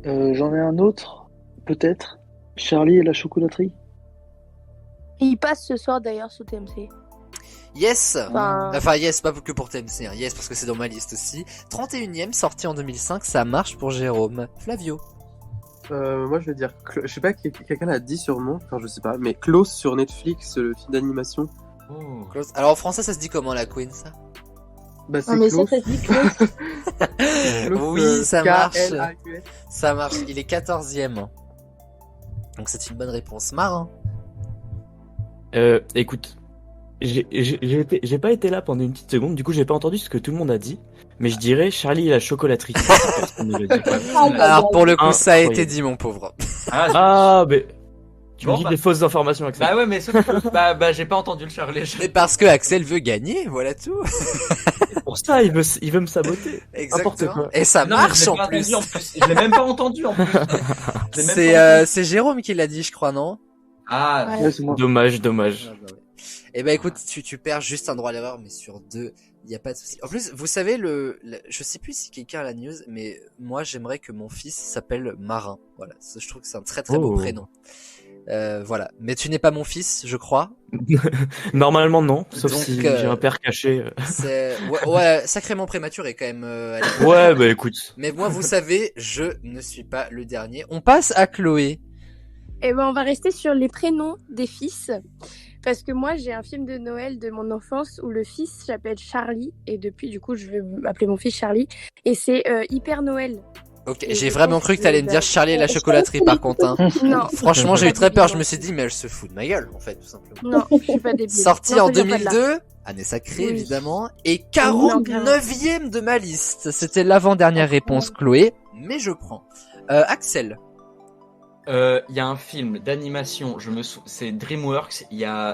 J'en ai un autre, peut-être. Charlie et la chocolaterie. Et il passe ce soir d'ailleurs sous TMC. Yes. Enfin, Enfin, yes, pas que pour TMC. Hein. Yes, parce que c'est dans ma liste aussi. 31e, sorti en 2005. Ça marche pour Jérôme. Flavio. Moi, je vais dire, je sais pas, quelqu'un l'a dit sûrement, enfin, je sais pas, mais Klaus sur Netflix, le film d'animation. Oh. Close. Alors en français, ça se dit comment la Queen, ça? Bah, c'est Non, mais ça, Klaus. ça se dit Klaus. Klaus, Oui, ça marche. K-L-A-U-S. Ça marche. Il est 14e. Donc c'est une bonne réponse. Marin. Écoute, j'ai pas été là pendant une petite seconde, du coup j'ai pas entendu ce que tout le monde a dit, mais je dirais Charlie et la chocolaterie. Personne ne l'a dit. Alors pour le coup, ça a été Incroyable. dit, mon pauvre. Ah, mais tu Bon, me dis bah- des fausses informations, Axel. Bah ouais, mais sauf que, bah j'ai pas entendu le Charlie. Mais parce que Axel veut gagner, voilà tout. Pour ça, il veut me saboter. Exactement. quoi. Et ça Non, mais je marche l'ai en pas plus. entendu en plus. Je l'ai même pas entendu en plus. Je l'ai même pas C'est Jérôme qui l'a dit, je crois, non? Ah, Ouais, c'est moi. Dommage. Eh ben écoute, tu perds juste un droit à l'erreur, mais sur 2, il y a pas de souci. En plus, vous savez je sais plus si quelqu'un a la news, mais moi j'aimerais que mon fils s'appelle Marin. Voilà, je trouve que c'est un très très beau Oh. prénom. Voilà, mais tu n'es pas mon fils, je crois. Normalement, non, sauf Donc, si j'ai un père caché. C'est ouais, sacrément prématuré quand même. Alex. Ouais, bah écoute. Mais moi, vous savez, je ne suis pas le dernier. On passe à Chloé. Et ben on va rester sur les prénoms des fils. Parce que moi, j'ai un film de Noël de mon enfance où le fils s'appelle Charlie. Et depuis, du coup, je vais appeler mon fils Charlie. Et c'est Hyper Noël. Ok, Et j'ai je vraiment pense cru que que t'allais me dire bah, Charlie et la chocolaterie par contre. Hein. Non, Franchement, j'ai eu très peur. Je me suis dit, mais elle se fout de ma gueule, en fait, tout simplement. non, je suis pas débile. Sorti Non, en ça vient pas de là. 2002, année sacrée Oui. évidemment, et 49e de ma liste. C'était l'avant-dernière réponse, Chloé, mais je prends. Axel. il y a un film d'animation, c'est DreamWorks,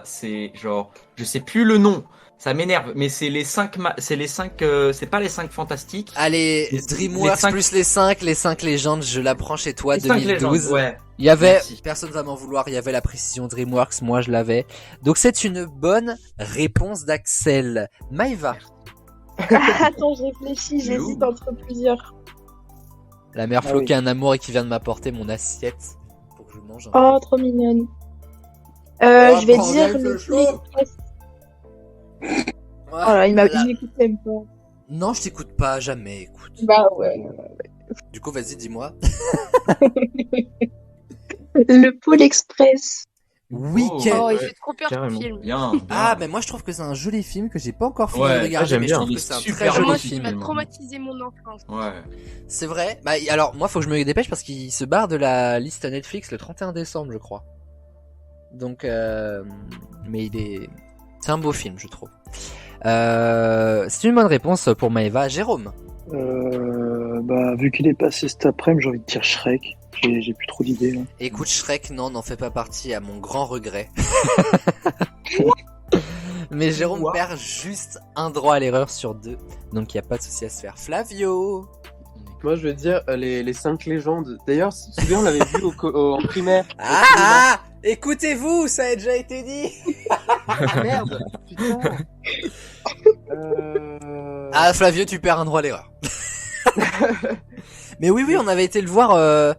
c'est genre, je sais plus le nom, ça m'énerve, mais c'est les 5, c'est pas les 5 fantastiques. Allez, Les DreamWorks cinq- plus les 5 légendes, je la prends chez toi, Les 5 2012. légendes, ouais. Il y avait, Merci. personne va m'en vouloir, il y avait la précision DreamWorks, moi je l'avais. Donc c'est une bonne réponse d'Axel. Maïva. Attends, je réfléchis, j'hésite entre plusieurs. La mère Ah Flo oui. qui a un amour et qui vient de m'apporter mon assiette pour que je mange. Oh, trop mignonne. Oh, Je vais bordel, dire c'est le chaud. Express. Oh là, il m'écoute même pas. Non, je t'écoute pas, jamais, écoute. Bah ouais. Du coup, vas-y, dis-moi. Le Pôle Express. Weekend. Oh, il ouais, fait trop peur ce carrément. film. Bien. Ah, mais moi je trouve que c'est un joli film que j'ai pas encore fini Ouais, de regarder, j'aime mais bien. je trouve Il que est c'est un super très beau joli Moi, film. il m'a film. traumatisé mon enfance. Ouais. C'est vrai. Bah alors moi faut que je me dépêche parce qu'il se barre de la liste Netflix le 31 décembre, je crois. Donc mais c'est un beau film, je trouve. C'est une bonne réponse pour Maëva. Jérôme. Bah, vu qu'il est passé cet après-midi, j'ai envie de dire Shrek. J'ai plus trop d'idées, là. Écoute, Shrek, non, n'en fait pas partie, à mon grand regret. Mais Jérôme perd juste un droit à l'erreur sur 2, donc il n'y a pas de souci à se faire. Flavio. Moi, je veux dire les 5 légendes. D'ailleurs, souviens, on l'avait vu en primaire. Ah, écoutez-vous, ça a déjà été dit. Merde, putain. Ah, Flavio, tu perds un droit à l'erreur. Mais oui, on avait été le voir.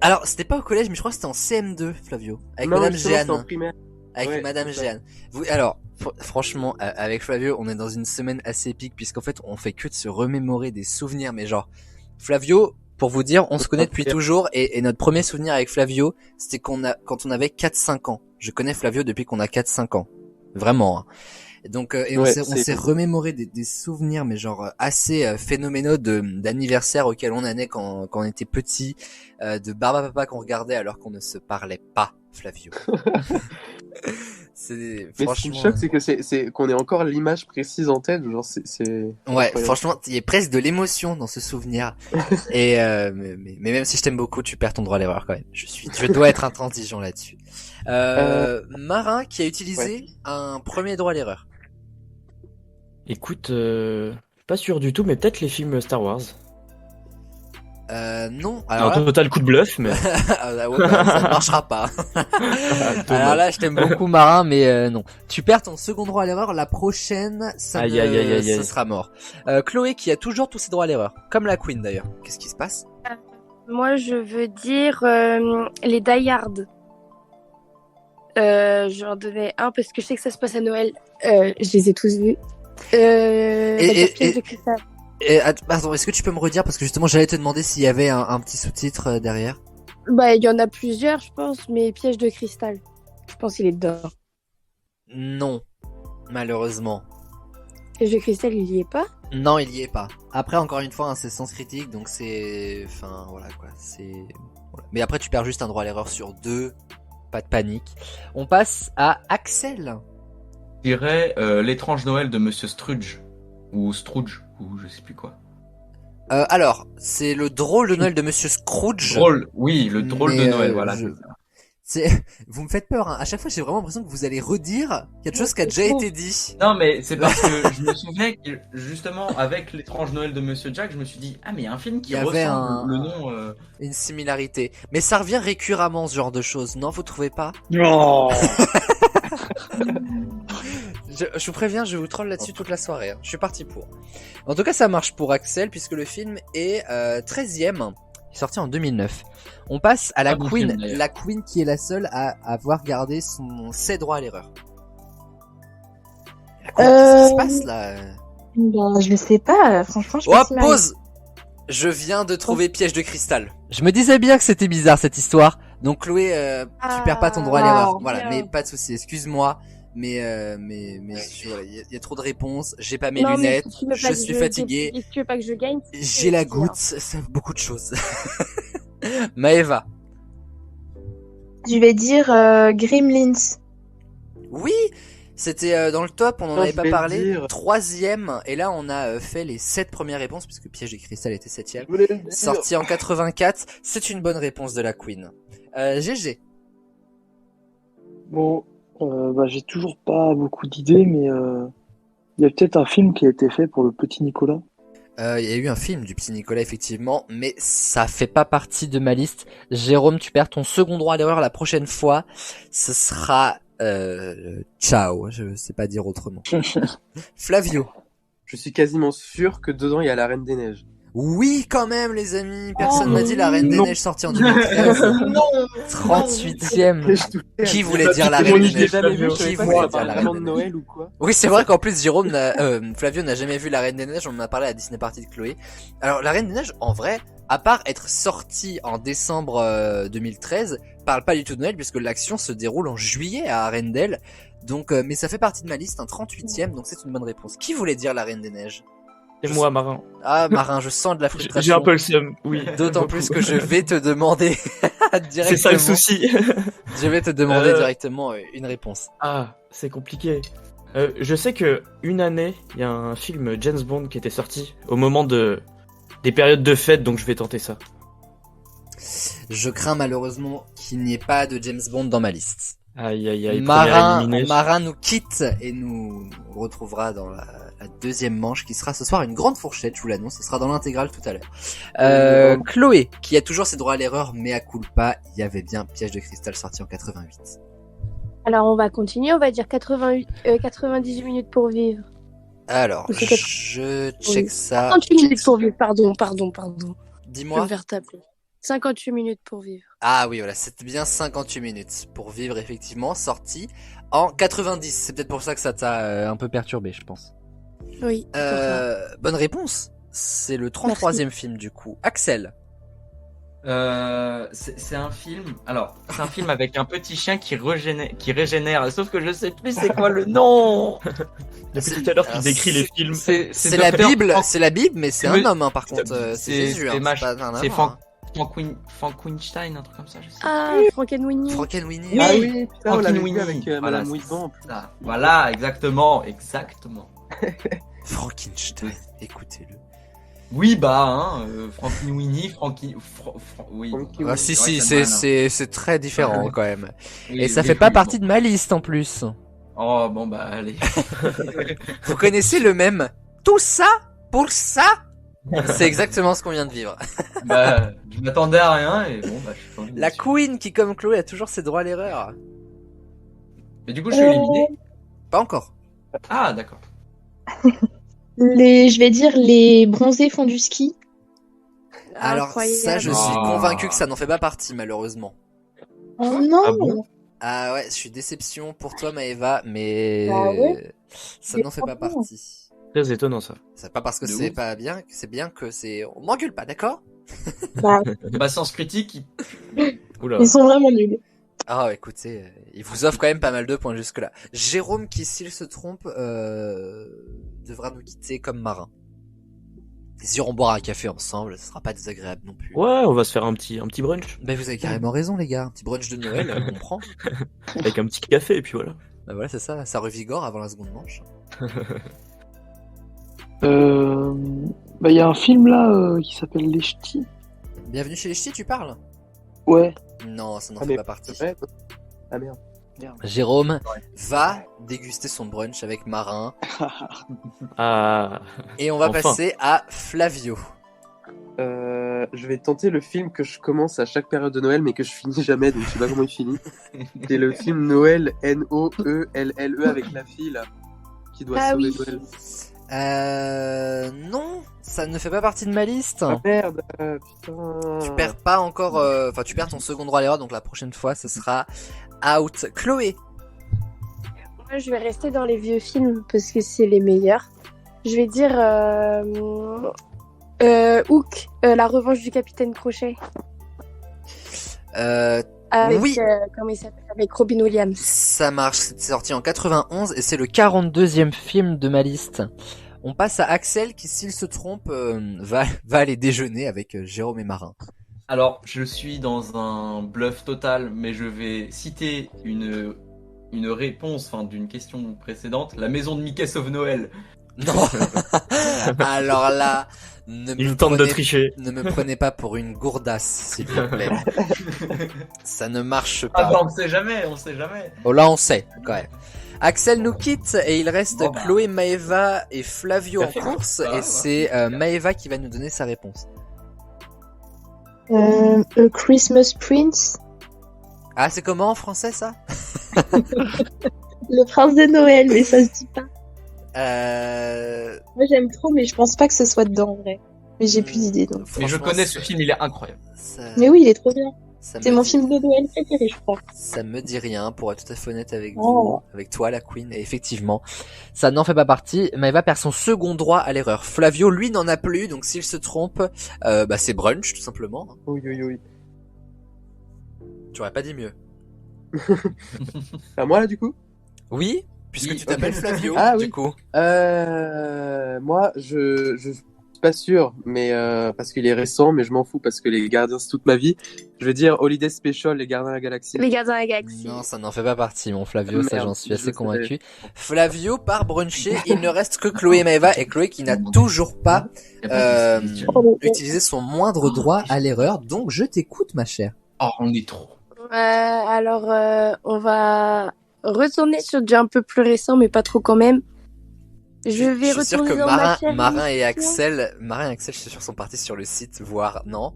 Alors, c'était pas au collège, mais je crois que c'était en CM2, Flavio, avec Non, Madame justement, c'était en Jeanne. primaire. Avec Ouais, Madame c'est ça. Jeanne. Alors, franchement, avec Flavio, on est dans une semaine assez épique, puisqu'en fait, on fait que de se remémorer des souvenirs, mais genre, Flavio, pour vous dire, on se connaît depuis toujours, et notre premier souvenir avec Flavio, c'était quand on avait 4-5 ans. Je connais Flavio depuis qu'on a 4-5 ans. Vraiment, hein. Et donc, on Ouais, s'est remémoré des souvenirs, mais genre assez phénoménaux d'anniversaires auxquels on allait quand on était petit, de Barbapapa qu'on regardait alors qu'on ne se parlait pas, Flavio. C'est Mais ce qui franchement. me choque, c'est que c'est qu'on ait encore l'image précise en tête. Genre, c'est. Ouais, incroyable. franchement, il y a presque de l'émotion dans ce souvenir. Et mais même si je t'aime beaucoup, tu perds ton droit à l'erreur quand même. Je dois être intransigeant là-dessus. Marin qui a utilisé un premier droit à l'erreur. Écoute, pas sûr du tout, mais peut-être les films Star Wars. Non. Alors, Alors là, total coup de bluff, mais. ah, ouais, bah, ça ne marchera pas. Alors là, je t'aime beaucoup, Marin, mais non. Tu perds ton second droit à l'erreur. La prochaine, ça Aïe, aïe, aïe, aïe, ce aïe. sera mort. Chloé qui a toujours tous ses droits à l'erreur, comme la Queen d'ailleurs. Qu'est-ce qui se passe? Moi, je veux dire les Die Hard. Je vais en donner un parce que je sais que ça se passe à Noël. Je les ai tous vus. La pièce de cristal. Pardon, est-ce que tu peux me redire parce que justement j'allais te demander s'il y avait un petit sous-titre derrière. Bah, il y en a plusieurs, je pense, mais piège de cristal. Je pense qu'il est dedans. Non, malheureusement. Piège de cristal, il y est pas. Non, il y est pas. Après, encore une fois, hein, c'est sens critique, donc c'est, enfin voilà quoi, c'est. Voilà. Mais après, tu perds juste un droit à l'erreur sur 2. Pas de panique. On passe à Axel. Je dirais l'étrange Noël de Monsieur Scrooge. Ou Scrooge, ou je sais plus quoi. Alors, c'est le drôle de Noël de Monsieur Scrooge. Drôle, oui, le drôle Mais, de Noël, voilà. Vous me faites peur, hein. À chaque fois, j'ai vraiment l'impression que vous allez redire quelque chose qui a déjà été dit. Non, mais c'est parce que je me souviens que, justement, avec l'étrange Noël de Monsieur Jack, je me suis dit, ah, mais il y a un film qui Il y avait ressemble, le nom, une similarité. Mais ça revient récuremment, ce genre de choses. Non, vous trouvez pas? Oh Je vous préviens, je vous troll là-dessus toute la soirée. Hein. Je suis parti pour. En tout cas, ça marche pour Axel puisque le film est 13e. Il est sorti en 2009. On passe à la bon Queen. film, d'ailleurs. La Queen qui est la seule à avoir gardé ses droits à l'erreur. La Queen, qu'est-ce qui se passe là? Ben, je sais pas, franchement, je Oh, pense que pause! Je viens de trouver piège de cristal. Je me disais bien que c'était bizarre cette histoire. Donc Chloé, tu perds pas ton droit à l'erreur. Voilà, bien. mais pas de souci. Excuse-moi, mais voilà, il y a trop de réponses. J'ai pas mes Non, mais lunettes. si tu veux pas Je que suis fatigué. Si tu veux pas que je gagne, J'ai la goutte. Ça fait beaucoup de choses. Maëva. je vais dire Gremlins. Oui, c'était dans le top. On en Non, avait je pas vais le parlé. dire. 3e. Et là, on a fait les 7 premières réponses puisque piège de cristal était 7e. Je voulais le dire. Sorti en 84, c'est une bonne réponse de la Queen. GG. Bon, bah, j'ai toujours pas beaucoup d'idées, mais il y a peut-être un film qui a été fait pour le petit Nicolas. Il y a eu un film du petit Nicolas effectivement, mais ça fait pas partie de ma liste. Jérôme, tu perds ton second droit à l'erreur la prochaine fois. Ce sera ciao, je sais pas dire autrement. Flavio. Je suis quasiment sûr que dedans il y a la Reine des Neiges. Oui, quand même, les amis. Personne m'a dit la Reine des non. Neiges sortie en 2013. 38e. Qui voulait dire la C'est Reine mon des idée, Neiges? jamais vu. Je Qui savais pas que voulait ça dire la parlait Reine vraiment des de Neiges? Noël ou quoi. Oui, c'est vrai qu'en plus, Flavio n'a jamais vu la Reine des Neiges. On en a parlé à Disney Party de Chloé. Alors, la Reine des Neiges, en vrai, à part être sorti en décembre 2013, parle pas du tout de Noël puisque l'action se déroule en juillet à Arendelle. Donc, mais ça fait partie de ma liste, un 38e, donc c'est une bonne réponse. Qui voulait dire la Reine des Neiges? C'est moi, Marin. Ah, Marin, je sens de la J'ai frustration. un peu le seum, oui. D'autant plus que je vais te demander directement. C'est ça le souci. Je vais te demander directement une réponse. Ah, c'est compliqué. Je sais que une année, il y a un film James Bond qui était sorti au moment des périodes de fête, donc je vais tenter ça. Je crains malheureusement qu'il n'y ait pas de James Bond dans ma liste. Aïe, aïe, aïe. première éliminée. Marin nous quitte et nous retrouvera dans la deuxième manche qui sera ce soir une grande fourchette, je vous l'annonce, ce sera dans l'intégrale tout à l'heure. Chloé, qui a toujours ses droits à l'erreur, mais à culpa, il y avait bien Piège de cristal sorti en 88. Alors on va continuer, on va dire 98 minutes pour vivre. Alors, Ou c'est je check Oui. ça. 58 minutes pour vivre, pardon. Je vais Dis-moi. me faire taper. 58 minutes pour vivre. Ah oui, voilà, c'est bien 58 minutes pour vivre, effectivement, sorti en 90. C'est peut-être pour ça que ça t'a un peu perturbé, je pense. Oui. c'est pour ça. Bonne réponse. C'est le 33e film, du coup. Axel. C'est un film. Alors, c'est un film avec un petit chien qui régénère. Sauf que je sais plus c'est quoi le nom. Depuis tout à l'heure, tu décris les films. C'est la Bible, c'est la Bible, mais c'est un homme, hein, par contre. C'est Jésus, hein, c'est pas un c'est avant, hein. Frankenstein, un truc comme ça, je sais. Ah, Frankenweenie. Frankenweenie. Ah oui, putain, on l'avait vu Frankenweenie. avec Voilà, Madame c'est Ouiban en plus. ça. Voilà, exactement. Frankenstein, écoutez-le. Oui, bah, Frankenweenie, oui. Frankie, Ah, oui. si, C'est vrai si, que c'est très différent, quand même. Oui, Et ça oui, fait pas oui, partie bon. de ma liste, en plus. Oh, bon, bah, allez. Vous connaissez le même tout ça pour ça? C'est exactement ce qu'on vient de vivre. Bah, je m'attendais à rien et bon, bah, je suis quand même La déçu. Queen qui, comme Chloé, a toujours ses droits à l'erreur. Mais du coup, je suis éliminé. Pas encore. Ah, d'accord. Je vais dire les bronzés font du ski. Alors Incroyable. ça, je suis Ah. convaincu que ça n'en fait pas partie, malheureusement. Oh non. Ah bon Ah ouais, je suis déception pour toi, Maëva, mais Ah ouais ça Mais n'en fait pas franchement. partie. Très étonnant ça. C'est pas parce que De c'est ouf. pas bien, que c'est bien que c'est. On m'engueule pas, d'accord? Bah, Bah, Sens Critique, Oula. ils sont vraiment nuls. Ah, écoutez, il vous offre quand même pas mal de points jusque-là. Jérôme, qui s'il se trompe, devra nous quitter comme marin. Et si on boira un café ensemble, ce sera pas désagréable non plus. Ouais, on va se faire un petit brunch Ben vous avez carrément raison, les gars. Un petit brunch de Noël, on prend. avec un petit café et puis voilà. Bah voilà, c'est ça, ça revigore avant la seconde manche. Bah, il y a un film là qui s'appelle Les Ch'tis. Bienvenue chez les ch'tis, tu parles? Ouais. Non, ça n'en Ah, fait mais pas partie. c'est vrai. Ah merde. Jérôme va déguster son brunch avec Marin. Ah, Et on va Enfin. passer à Flavio. Je vais tenter le film que je commence à chaque période de Noël, mais que je finis jamais, donc je sais pas comment il finit. C'est le film Noël, Noelle, avec la fille là, qui doit Ah sauver oui. Noël. Non, ça ne fait pas partie de ma liste. Ah merde, putain. Tu perds pas encore, enfin tu perds ton second droit à l'erreur, donc la prochaine fois ce sera out. Chloé. Moi, je vais rester dans les vieux films parce que c'est les meilleurs. Je vais dire Hook, la revanche du capitaine Crochet. Avec, Oui. Comment il s'appelle, avec Robin Williams. Ça marche, c'est sorti en 91 et c'est le 42e film de ma liste. On passe à Axel qui, s'il se trompe, va aller déjeuner avec Jérôme et Marin. Alors, je suis dans un bluff total, mais je vais citer une réponse, enfin, d'une question précédente. La maison de Mickey sauve Noël. Non. Alors là, il tente de tricher. ne me prenez pas pour une gourdasse, s'il vous plaît. Ça ne marche Ah pas. bah, on sait jamais. Oh là, on sait, quand même. Axel nous quitte et il reste Bon, bah. Chloé, Maëva et Flavio en Tout à fait. course. Ah, Et ouais. c'est Maëva qui va nous donner sa réponse. A Christmas Prince. Ah, c'est comment en français, ça? Le prince de Noël, mais ça se dit pas. Euh... Moi j'aime trop, mais je pense pas que ce soit dedans en vrai. Mais j'ai plus d'idées donc. Mais je franchement, connais ce film, il est incroyable. ça- Mais oui, il est trop bien. Ça C'est me mon dit- film de Noël préféré, je crois. Ça me dit rien, pour être tout à fait honnête avec vous, Oh. avec toi, la Queen. Et effectivement, ça n'en fait pas partie. Maëva perd son second droit à l'erreur. Flavio, lui, n'en a plus, donc s'il se trompe, c'est brunch, tout simplement. Oui, oui, oui. Tu aurais pas dit mieux. À moi, là, du coup? Oui, puisque Oui, tu t'appelles ok. Flavio, Ah, du oui. coup. Moi, je suis pas sûr, mais parce qu'il est récent, mais je m'en fous parce que les gardiens, c'est toute ma vie. Je veux dire Holiday Special, les gardiens de la galaxie. Les Gardiens de la Galaxie. Non, ça n'en fait pas partie, mon Flavio, ça Merde, j'en suis je assez le convaincu. Flavio part bruncher, il ne reste que Chloé et Maëva, et Chloé qui n'a toujours pas Y a pas de Euh, question. utilisé son moindre droit à l'erreur, donc je t'écoute, ma chère. Oh, on est trop. On va retourner sur du un peu plus récent, mais pas trop quand même. Je vais suis sûr retourner que dans ma chère Marin et émission. Axel, je suis sûr, sont partis sur le site, voir, non?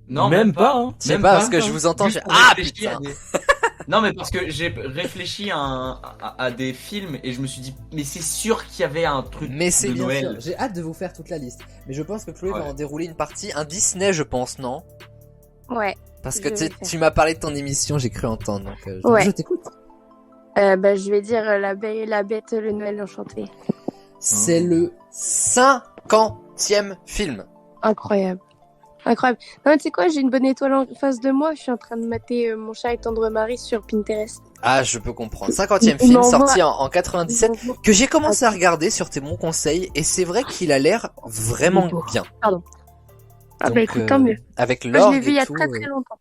Non, Même pas, hein. Je sais Même pas, pas, parce que je hein. vous entends, Juste j'ai, pour ah, réfléchir putain! à des- Non, mais parce que j'ai réfléchi à des films et je me suis dit, mais c'est sûr qu'il y avait un truc Mais c'est de bien Noël. sûr, j'ai hâte de vous faire toute la liste. Mais je pense que Chloé va Ouais. en dérouler une partie, un Disney, je pense, non? Ouais. Parce que Je vais faire. tu m'as parlé de ton émission, j'ai cru entendre, donc Ouais. je t'écoute. Je vais dire La Belle et la Bête, le Noël enchanté. C'est le 50e film. Incroyable. Incroyable. Non, mais tu sais quoi, j'ai une bonne étoile en face de moi. Je suis en train de mater Mon chat et tendre Marie sur Pinterest. Ah, je peux comprendre. 50e Il film, m'envoie- sorti en 97, que j'ai commencé à regarder sur tes bons conseils, et c'est vrai qu'il a l'air vraiment bien. Ah Donc, bah écoute, tant mieux. Avec Moi, je l'orgue l'ai vu il y et a tout. très très longtemps.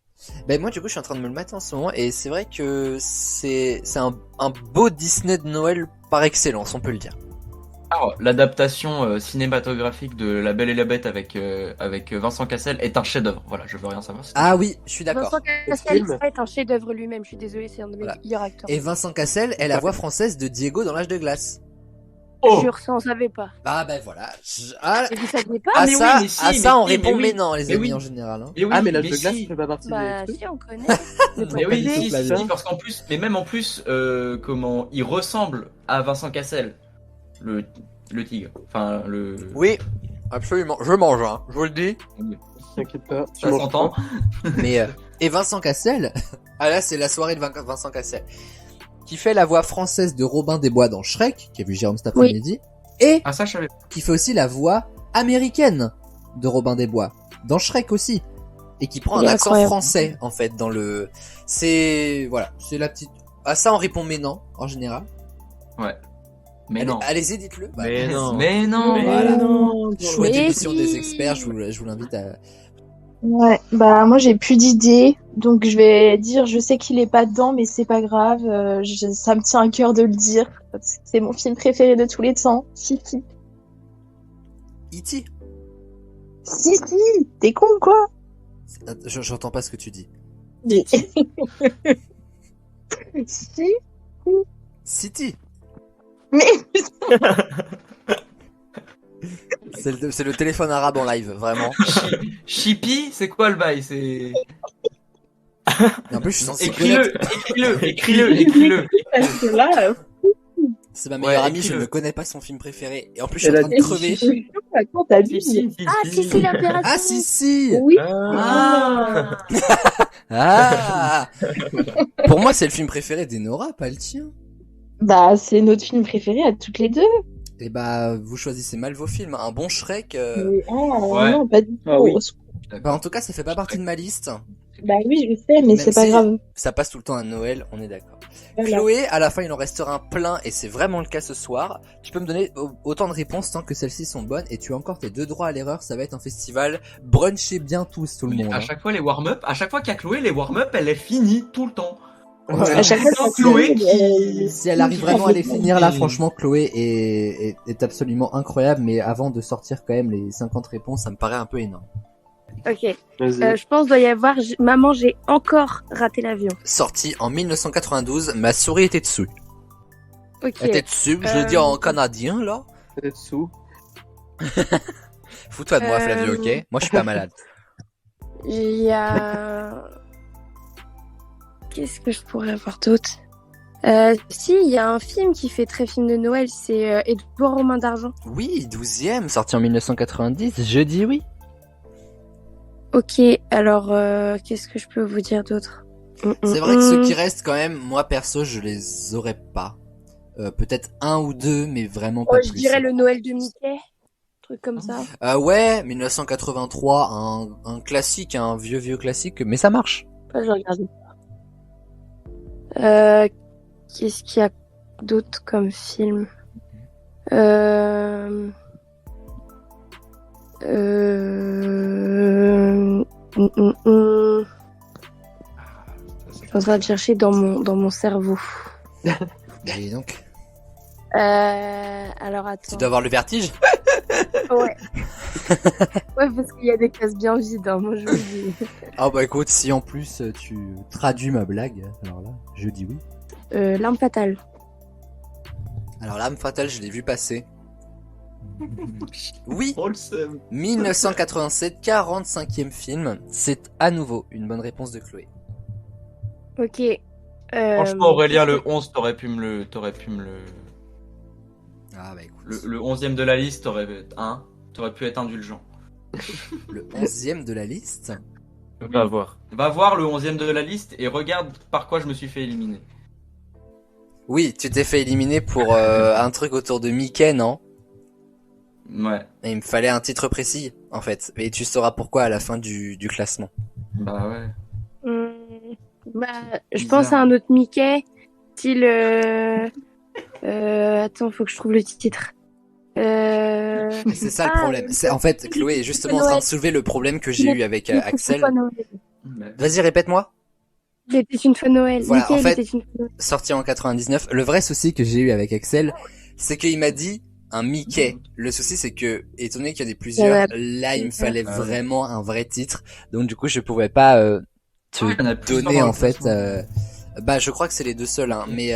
Ben moi du coup je suis en train de me le mater en ce moment et c'est vrai que c'est un beau Disney de Noël par excellence, on peut le dire. Alors, l'adaptation cinématographique de La Belle et la Bête avec Vincent Cassel est un chef-d'œuvre. Voilà, je veux rien savoir. c'est- Ah oui, je suis d'accord. Vincent Cassel, film. ça va être un chef-d'œuvre lui-même. Je suis désolée, c'est un de mes Voilà. meilleurs acteurs. Et Vincent Cassel est la voix française de Diego dans l'âge de glace. Oh Jure, ça on savait pas. Ah ben voilà. Ah, Et vous saviez pas à mais ça, oui, mais si, à ça mais on si, répond mais mais oui. non les Mais amis oui. en général. Hein. Mais oui, Ah, mais l'âge mais de glace, si. ça fait pas partie Bah des trucs. si, on connaît. Mais oui, Pas si, du si, tout, si, parce qu'en plus, mais même en plus, comment il ressemble à Vincent Cassel, le tigre. Enfin, le. Oui, absolument. Je mange, hein, je vous le dis. T'inquiète pas. tu Ça manges s'entend. pas. Mais et Vincent Cassel, ah là c'est la soirée de Vincent Cassel, qui fait la voix française de Robin des Bois dans Shrek, qui a vu Jérôme cet après-midi, et Ah, ça, je savais. qui fait aussi la voix américaine de Robin des Bois dans Shrek aussi, et qui prend un Il est accent incroyable. français en fait dans le. C'est voilà, c'est la petite. À ça on répond mais non en général. Ouais. Mais Allez, non. allez-y, dites-le. Bah, Mais non. Mais non. Mais Voilà. non. Chouette Mais émission si. des experts, je vous l'invite à. Ouais, bah moi j'ai plus d'idées, donc je vais dire, je sais qu'il est pas dedans, mais c'est pas grave, ça me tient à cœur de le dire, parce que c'est mon film préféré de tous les temps. Si, si. E.T. Si, si, t'es con ou quoi? J'entends pas ce que tu dis. Si, City. mais C'est le téléphone arabe en live, vraiment. Chippy, c'est quoi le bail? C'est. Et en plus, je suis censé connaître. Écris-le. parce que là, C'est ma meilleure Ouais, amie, je écris-le. ne connais pas son film préféré. Et en plus, je suis Elle en a train de dit crever. attends, t'abuses. Ah, si, l'impératrice. Ah, si, si! Oui, Ah. Ah! Pour moi, c'est le film préféré d'Enora, pas le tien. bah c'est notre film préféré à toutes les deux. Et bah, vous choisissez mal vos films. Un bon Shrek, Mais, Ouais. non, pas du tout. Ah oui. bah, en tout cas, ça fait pas partie de ma liste. Bah oui, je sais, mais Même c'est pas si- grave. Ça passe tout le temps à Noël, on est d'accord. Voilà. Chloé, à la fin, il en restera un plein, et c'est vraiment le cas ce soir. Tu peux me donner autant de réponses tant que celles-ci sont bonnes, et tu as encore tes 2 droits à l'erreur. Ça va être un festival. Brunchez bien tous, tout le monde. À hein. chaque fois, les warm-up, à chaque fois qu'il y a Chloé, les warm-up, elle est finie tout le temps. Ouais. À chaque fois, Sans ça Chloé fait, qui- Si elle arrive vraiment à les finir là, franchement, Chloé est absolument incroyable, mais avant de sortir quand même les 50 réponses, ça me paraît un peu énorme. Ok. Vas-y. Je pense doit y avoir. Maman, j'ai encore raté l'avion. Sorti en 1992, ma souris était dessus. Ok. Elle était dessus, je le dis en canadien là. Peut-être sous. Fous-toi de moi, Flavio, ok? Moi, je suis pas malade. Il y a. Qu'est-ce que je pourrais avoir d'autre? Si, il y a un film qui fait très film de Noël, c'est Edouard aux mains d'argent. Oui, 12e, sorti en 1990, je dis oui. Ok, alors qu'est-ce que je peux vous dire d'autre? C'est vrai que ceux qui restent quand même, moi perso, je les aurais pas. Peut-être un ou deux, mais vraiment pas Je plus. dirais le Noël de Mickey, truc comme ça. Ouais, 1983, un classique, un vieux classique, mais ça marche. Pas, je regarde. Qu'est-ce qu'il y a d'autre comme film? Je suis en train de chercher dans mon cerveau. Et donc, Alors attends. tu dois avoir le vertige. Ouais. Ouais, parce qu'il y a des cases bien vides, hein, moi je vous le dis. Ah bah écoute, si en plus tu traduis ma blague, alors là, je dis oui. L'arme fatale. Alors l'âme fatale, je l'ai vu passer. Oui, Oh, le seum. 1987, 45e film. C'est à nouveau une bonne réponse de Chloé. Ok. Franchement, Aurélien, le 11, t'aurais pu me le. Ah bah écoute. Le 11e de la liste, t'aurais pu être indulgent. Le 11e de la liste. Va voir. Va voir le 11e de la liste et regarde par quoi je me suis fait éliminer. Oui, tu t'es fait éliminer pour un truc autour de Mickey, non? Ouais. Et il me fallait un titre précis, en fait. Et tu sauras pourquoi à la fin du classement. Bah ouais. Bah, je Bizarre. pense à un autre Mickey, style. Attends, faut que je trouve le titre. Mais c'est ça le Ah, problème. C'est, en fait, Chloé est justement en train de soulever le problème que j'ai eu avec Axel. Vas-y, répète-moi. Il était une fois Noël. Voilà, Mickey, en il fait- était une fois Noël. Sorti en 99. Le vrai souci que j'ai eu avec Axel, c'est qu'il m'a dit un Mickey. Le souci, c'est que, étant donné qu'il y en a plusieurs, là, il me fallait Ah ouais. vraiment un vrai titre. Donc, du coup, je pouvais pas te Ah, il y en a plusieurs donner, dans le en fait... classement. Bah, je crois que c'est les deux seuls, hein, mais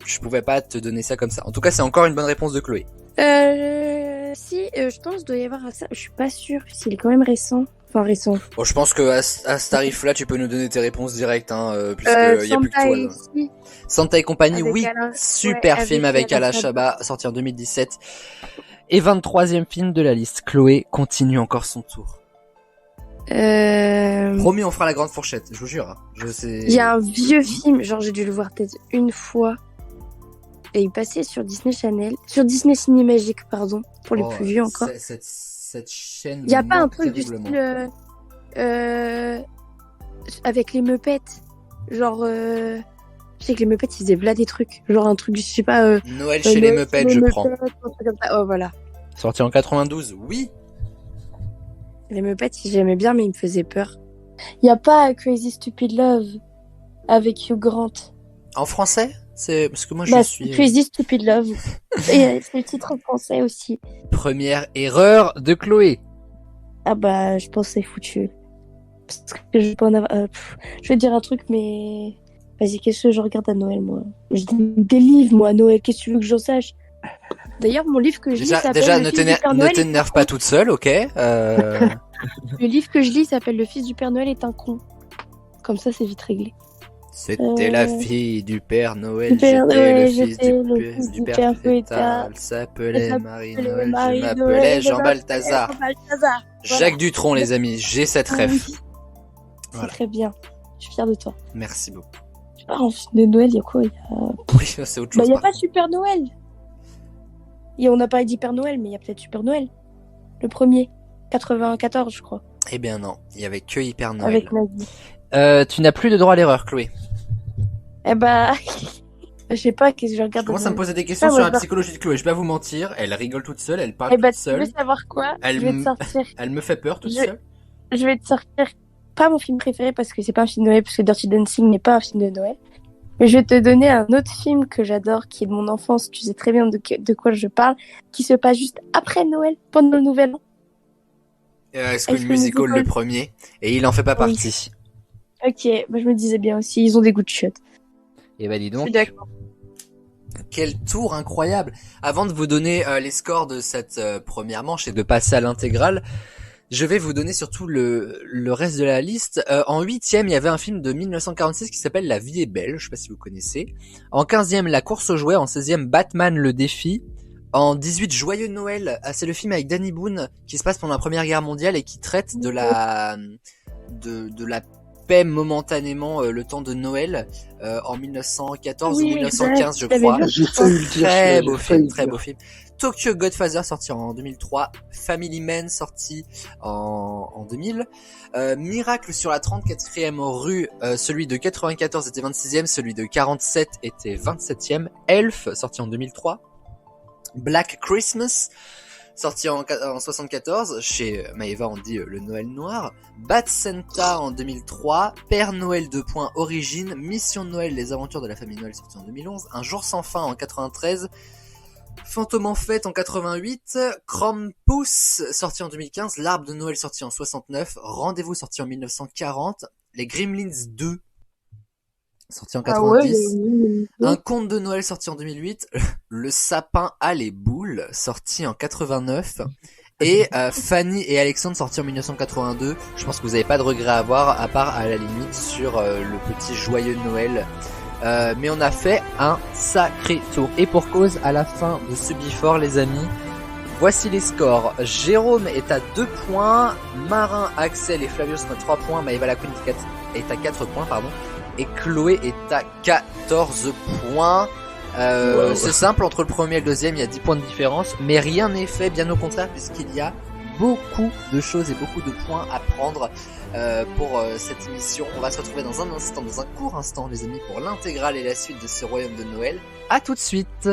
je pouvais pas te donner ça comme ça. En tout cas, c'est encore une bonne réponse de Chloé. Si, je pense qu'il doit y avoir ça. Je suis pas sûre, s'il est quand même récent. Enfin, récent. Bon, je pense que à ce tarif-là, tu peux nous donner tes réponses directes, hein, puisque y a plus que Santa toi. et Là. Si. Santa et compagnie, Avec oui, Alain- super ouais, film avec Alain Alain Chabat, sorti en 2017. Et 23e film de la liste. Chloé continue encore son tour. Promis, on fera la grande fourchette, je vous jure. Hein. Je sais. Il y a un vieux film, genre j'ai dû le voir peut-être une fois. Et il passait sur Disney Channel, sur Disney Cinémagique, pardon, pour les Oh, plus vieux encore. Cette chaîne. Il y a me pas un manque truc du terriblement. style avec les Muppets, genre je sais que les Muppets ils faisaient là des trucs, genre un truc du je sais pas. Noël chez les Muppets, je prends. un truc comme ça. Oh voilà. Sorti en 92, oui. Les Muppets j'aimais bien mais ils me faisaient peur. Il y a pas Crazy Stupid Love avec Hugh Grant. En français, c'est parce que moi je Bah, suis. Crazy Stupid Love. Et c'est le titre en français aussi. Première erreur de Chloé. Ah bah, je pense que c'est foutu. Parce que je vais pas en avoir... je vais te dire un truc, mais... Vas-y, qu'est-ce que je regarde à Noël, moi? Je lis des livres, moi, à Noël. Qu'est-ce que tu veux que j'en sache? D'ailleurs, mon livre que je lis s'appelle Déjà, Le ne Fils du Père Noël est un t'énerve con. pas toute seule, ok. Le livre que je lis s'appelle Le Fils du Père Noël est un con. Comme ça, c'est vite réglé. C'était la fille du Père Noël, Du Père j'étais Noël, le fils j'étais le fils du du Père Père Fétal, Fétal. s'appelait Marie-Noël, je Marie-Noël, m'appelais je Jean m'appelais Balthazar. Jean Balthazar. Voilà. Jacques Dutronc, les amis, j'ai cette Ah ref. oui. C'est Voilà. très bien. Je suis fière de toi. Merci beaucoup. Ah, en film de Noël, il y a quoi? Oui, c'est autre Bah, chose. il n'y a par pas Super Noël. Et on n'a pas dit Père Noël, mais il y a peut-être Super Noël. Le premier. 94, je crois. contre. Eh bien non, il y avait que Hyper Noël. Avec Maggie. Tu n'as plus de droit à l'erreur, Chloé. Eh bah. Je sais pas, qu'est-ce que je Je regarde. commence à me poser des questions Ah, sur moi, la je vais- psychologie de Chloé. Je vais pas vous mentir, elle rigole toute seule, elle parle Eh bah, toute tu veux seule. savoir quoi? Elle Je vais te m- sortir. Elle me fait peur toute Je- seule. Je vais te sortir. Pas mon film préféré parce que c'est pas un film de Noël, parce que Dirty Dancing n'est pas un film de Noël. Mais je vais te donner un autre film que j'adore, qui est de mon enfance. Tu sais très bien de quoi je parle, qui se passe juste après Noël, pendant le Nouvel An. High Est-ce School que Musical, Musical- le premier, et il en fait pas Oui. partie. Ok, bah, je me disais bien aussi, ils ont des goûts de chiottes. Et bah dis Je donc. suis d'accord. Quel tour incroyable! Avant de vous donner les scores de cette première manche et de passer à l'intégrale, je vais vous donner surtout le reste de la liste. En 8e, il y avait un film de 1946 qui s'appelle La vie est belle, je sais pas si vous connaissez. En 15e, La course aux jouets. En 16e, Batman le défi. En 18, Joyeux Noël, c'est le film avec Danny Boone qui se passe pendant la Première Guerre mondiale et qui traite de la paix momentanément le temps de Noël en 1914 ou 1915 je crois. J'ai failli le dire. Très beau film, très beau film. Tokyo Godfather sorti en 2003, Family Man sorti en 2000, Miracle sur la 34e rue, celui de 94 était 26e, celui de 47 était 27e, Elf sorti en 2003, Black Christmas sorti en 74, chez Maeva on dit le Noël noir, Bad Santa en 2003, Père Noël 2. Origine, Mission Noël, les aventures de la famille Noël sorti en 2011, Un jour sans fin en 93, Fantôme en fête en 88, Krampus sorti en 2015, L'Arbre de Noël sorti en 69, Rendez-vous sorti en 1940, Les Gremlins 2 sorti en 90, Un conte de Noël sorti en 2008, Le sapin à les boules sorti en 89 et Fanny et Alexandre sorti en 1982. Je pense que vous n'avez pas de regret à avoir à part à la limite sur le petit Joyeux Noël. Mais on a fait un sacré tour. Et pour cause, à la fin de ce before, les amis, voici les scores. Jérôme est à 2 points, Marin, Axel et Flavio sont à 3 points, Maëva Lacune est à 4 points, pardon, et Chloé est à 14 points. C'est simple, entre le premier et le deuxième, il y a 10 points de différence, mais rien n'est fait, bien au contraire, puisqu'il y a beaucoup de choses et beaucoup de points à prendre pour cette émission. On va se retrouver dans un instant, dans un court instant les amis, pour l'intégrale et la suite de ce royaume de Noël. À tout de suite.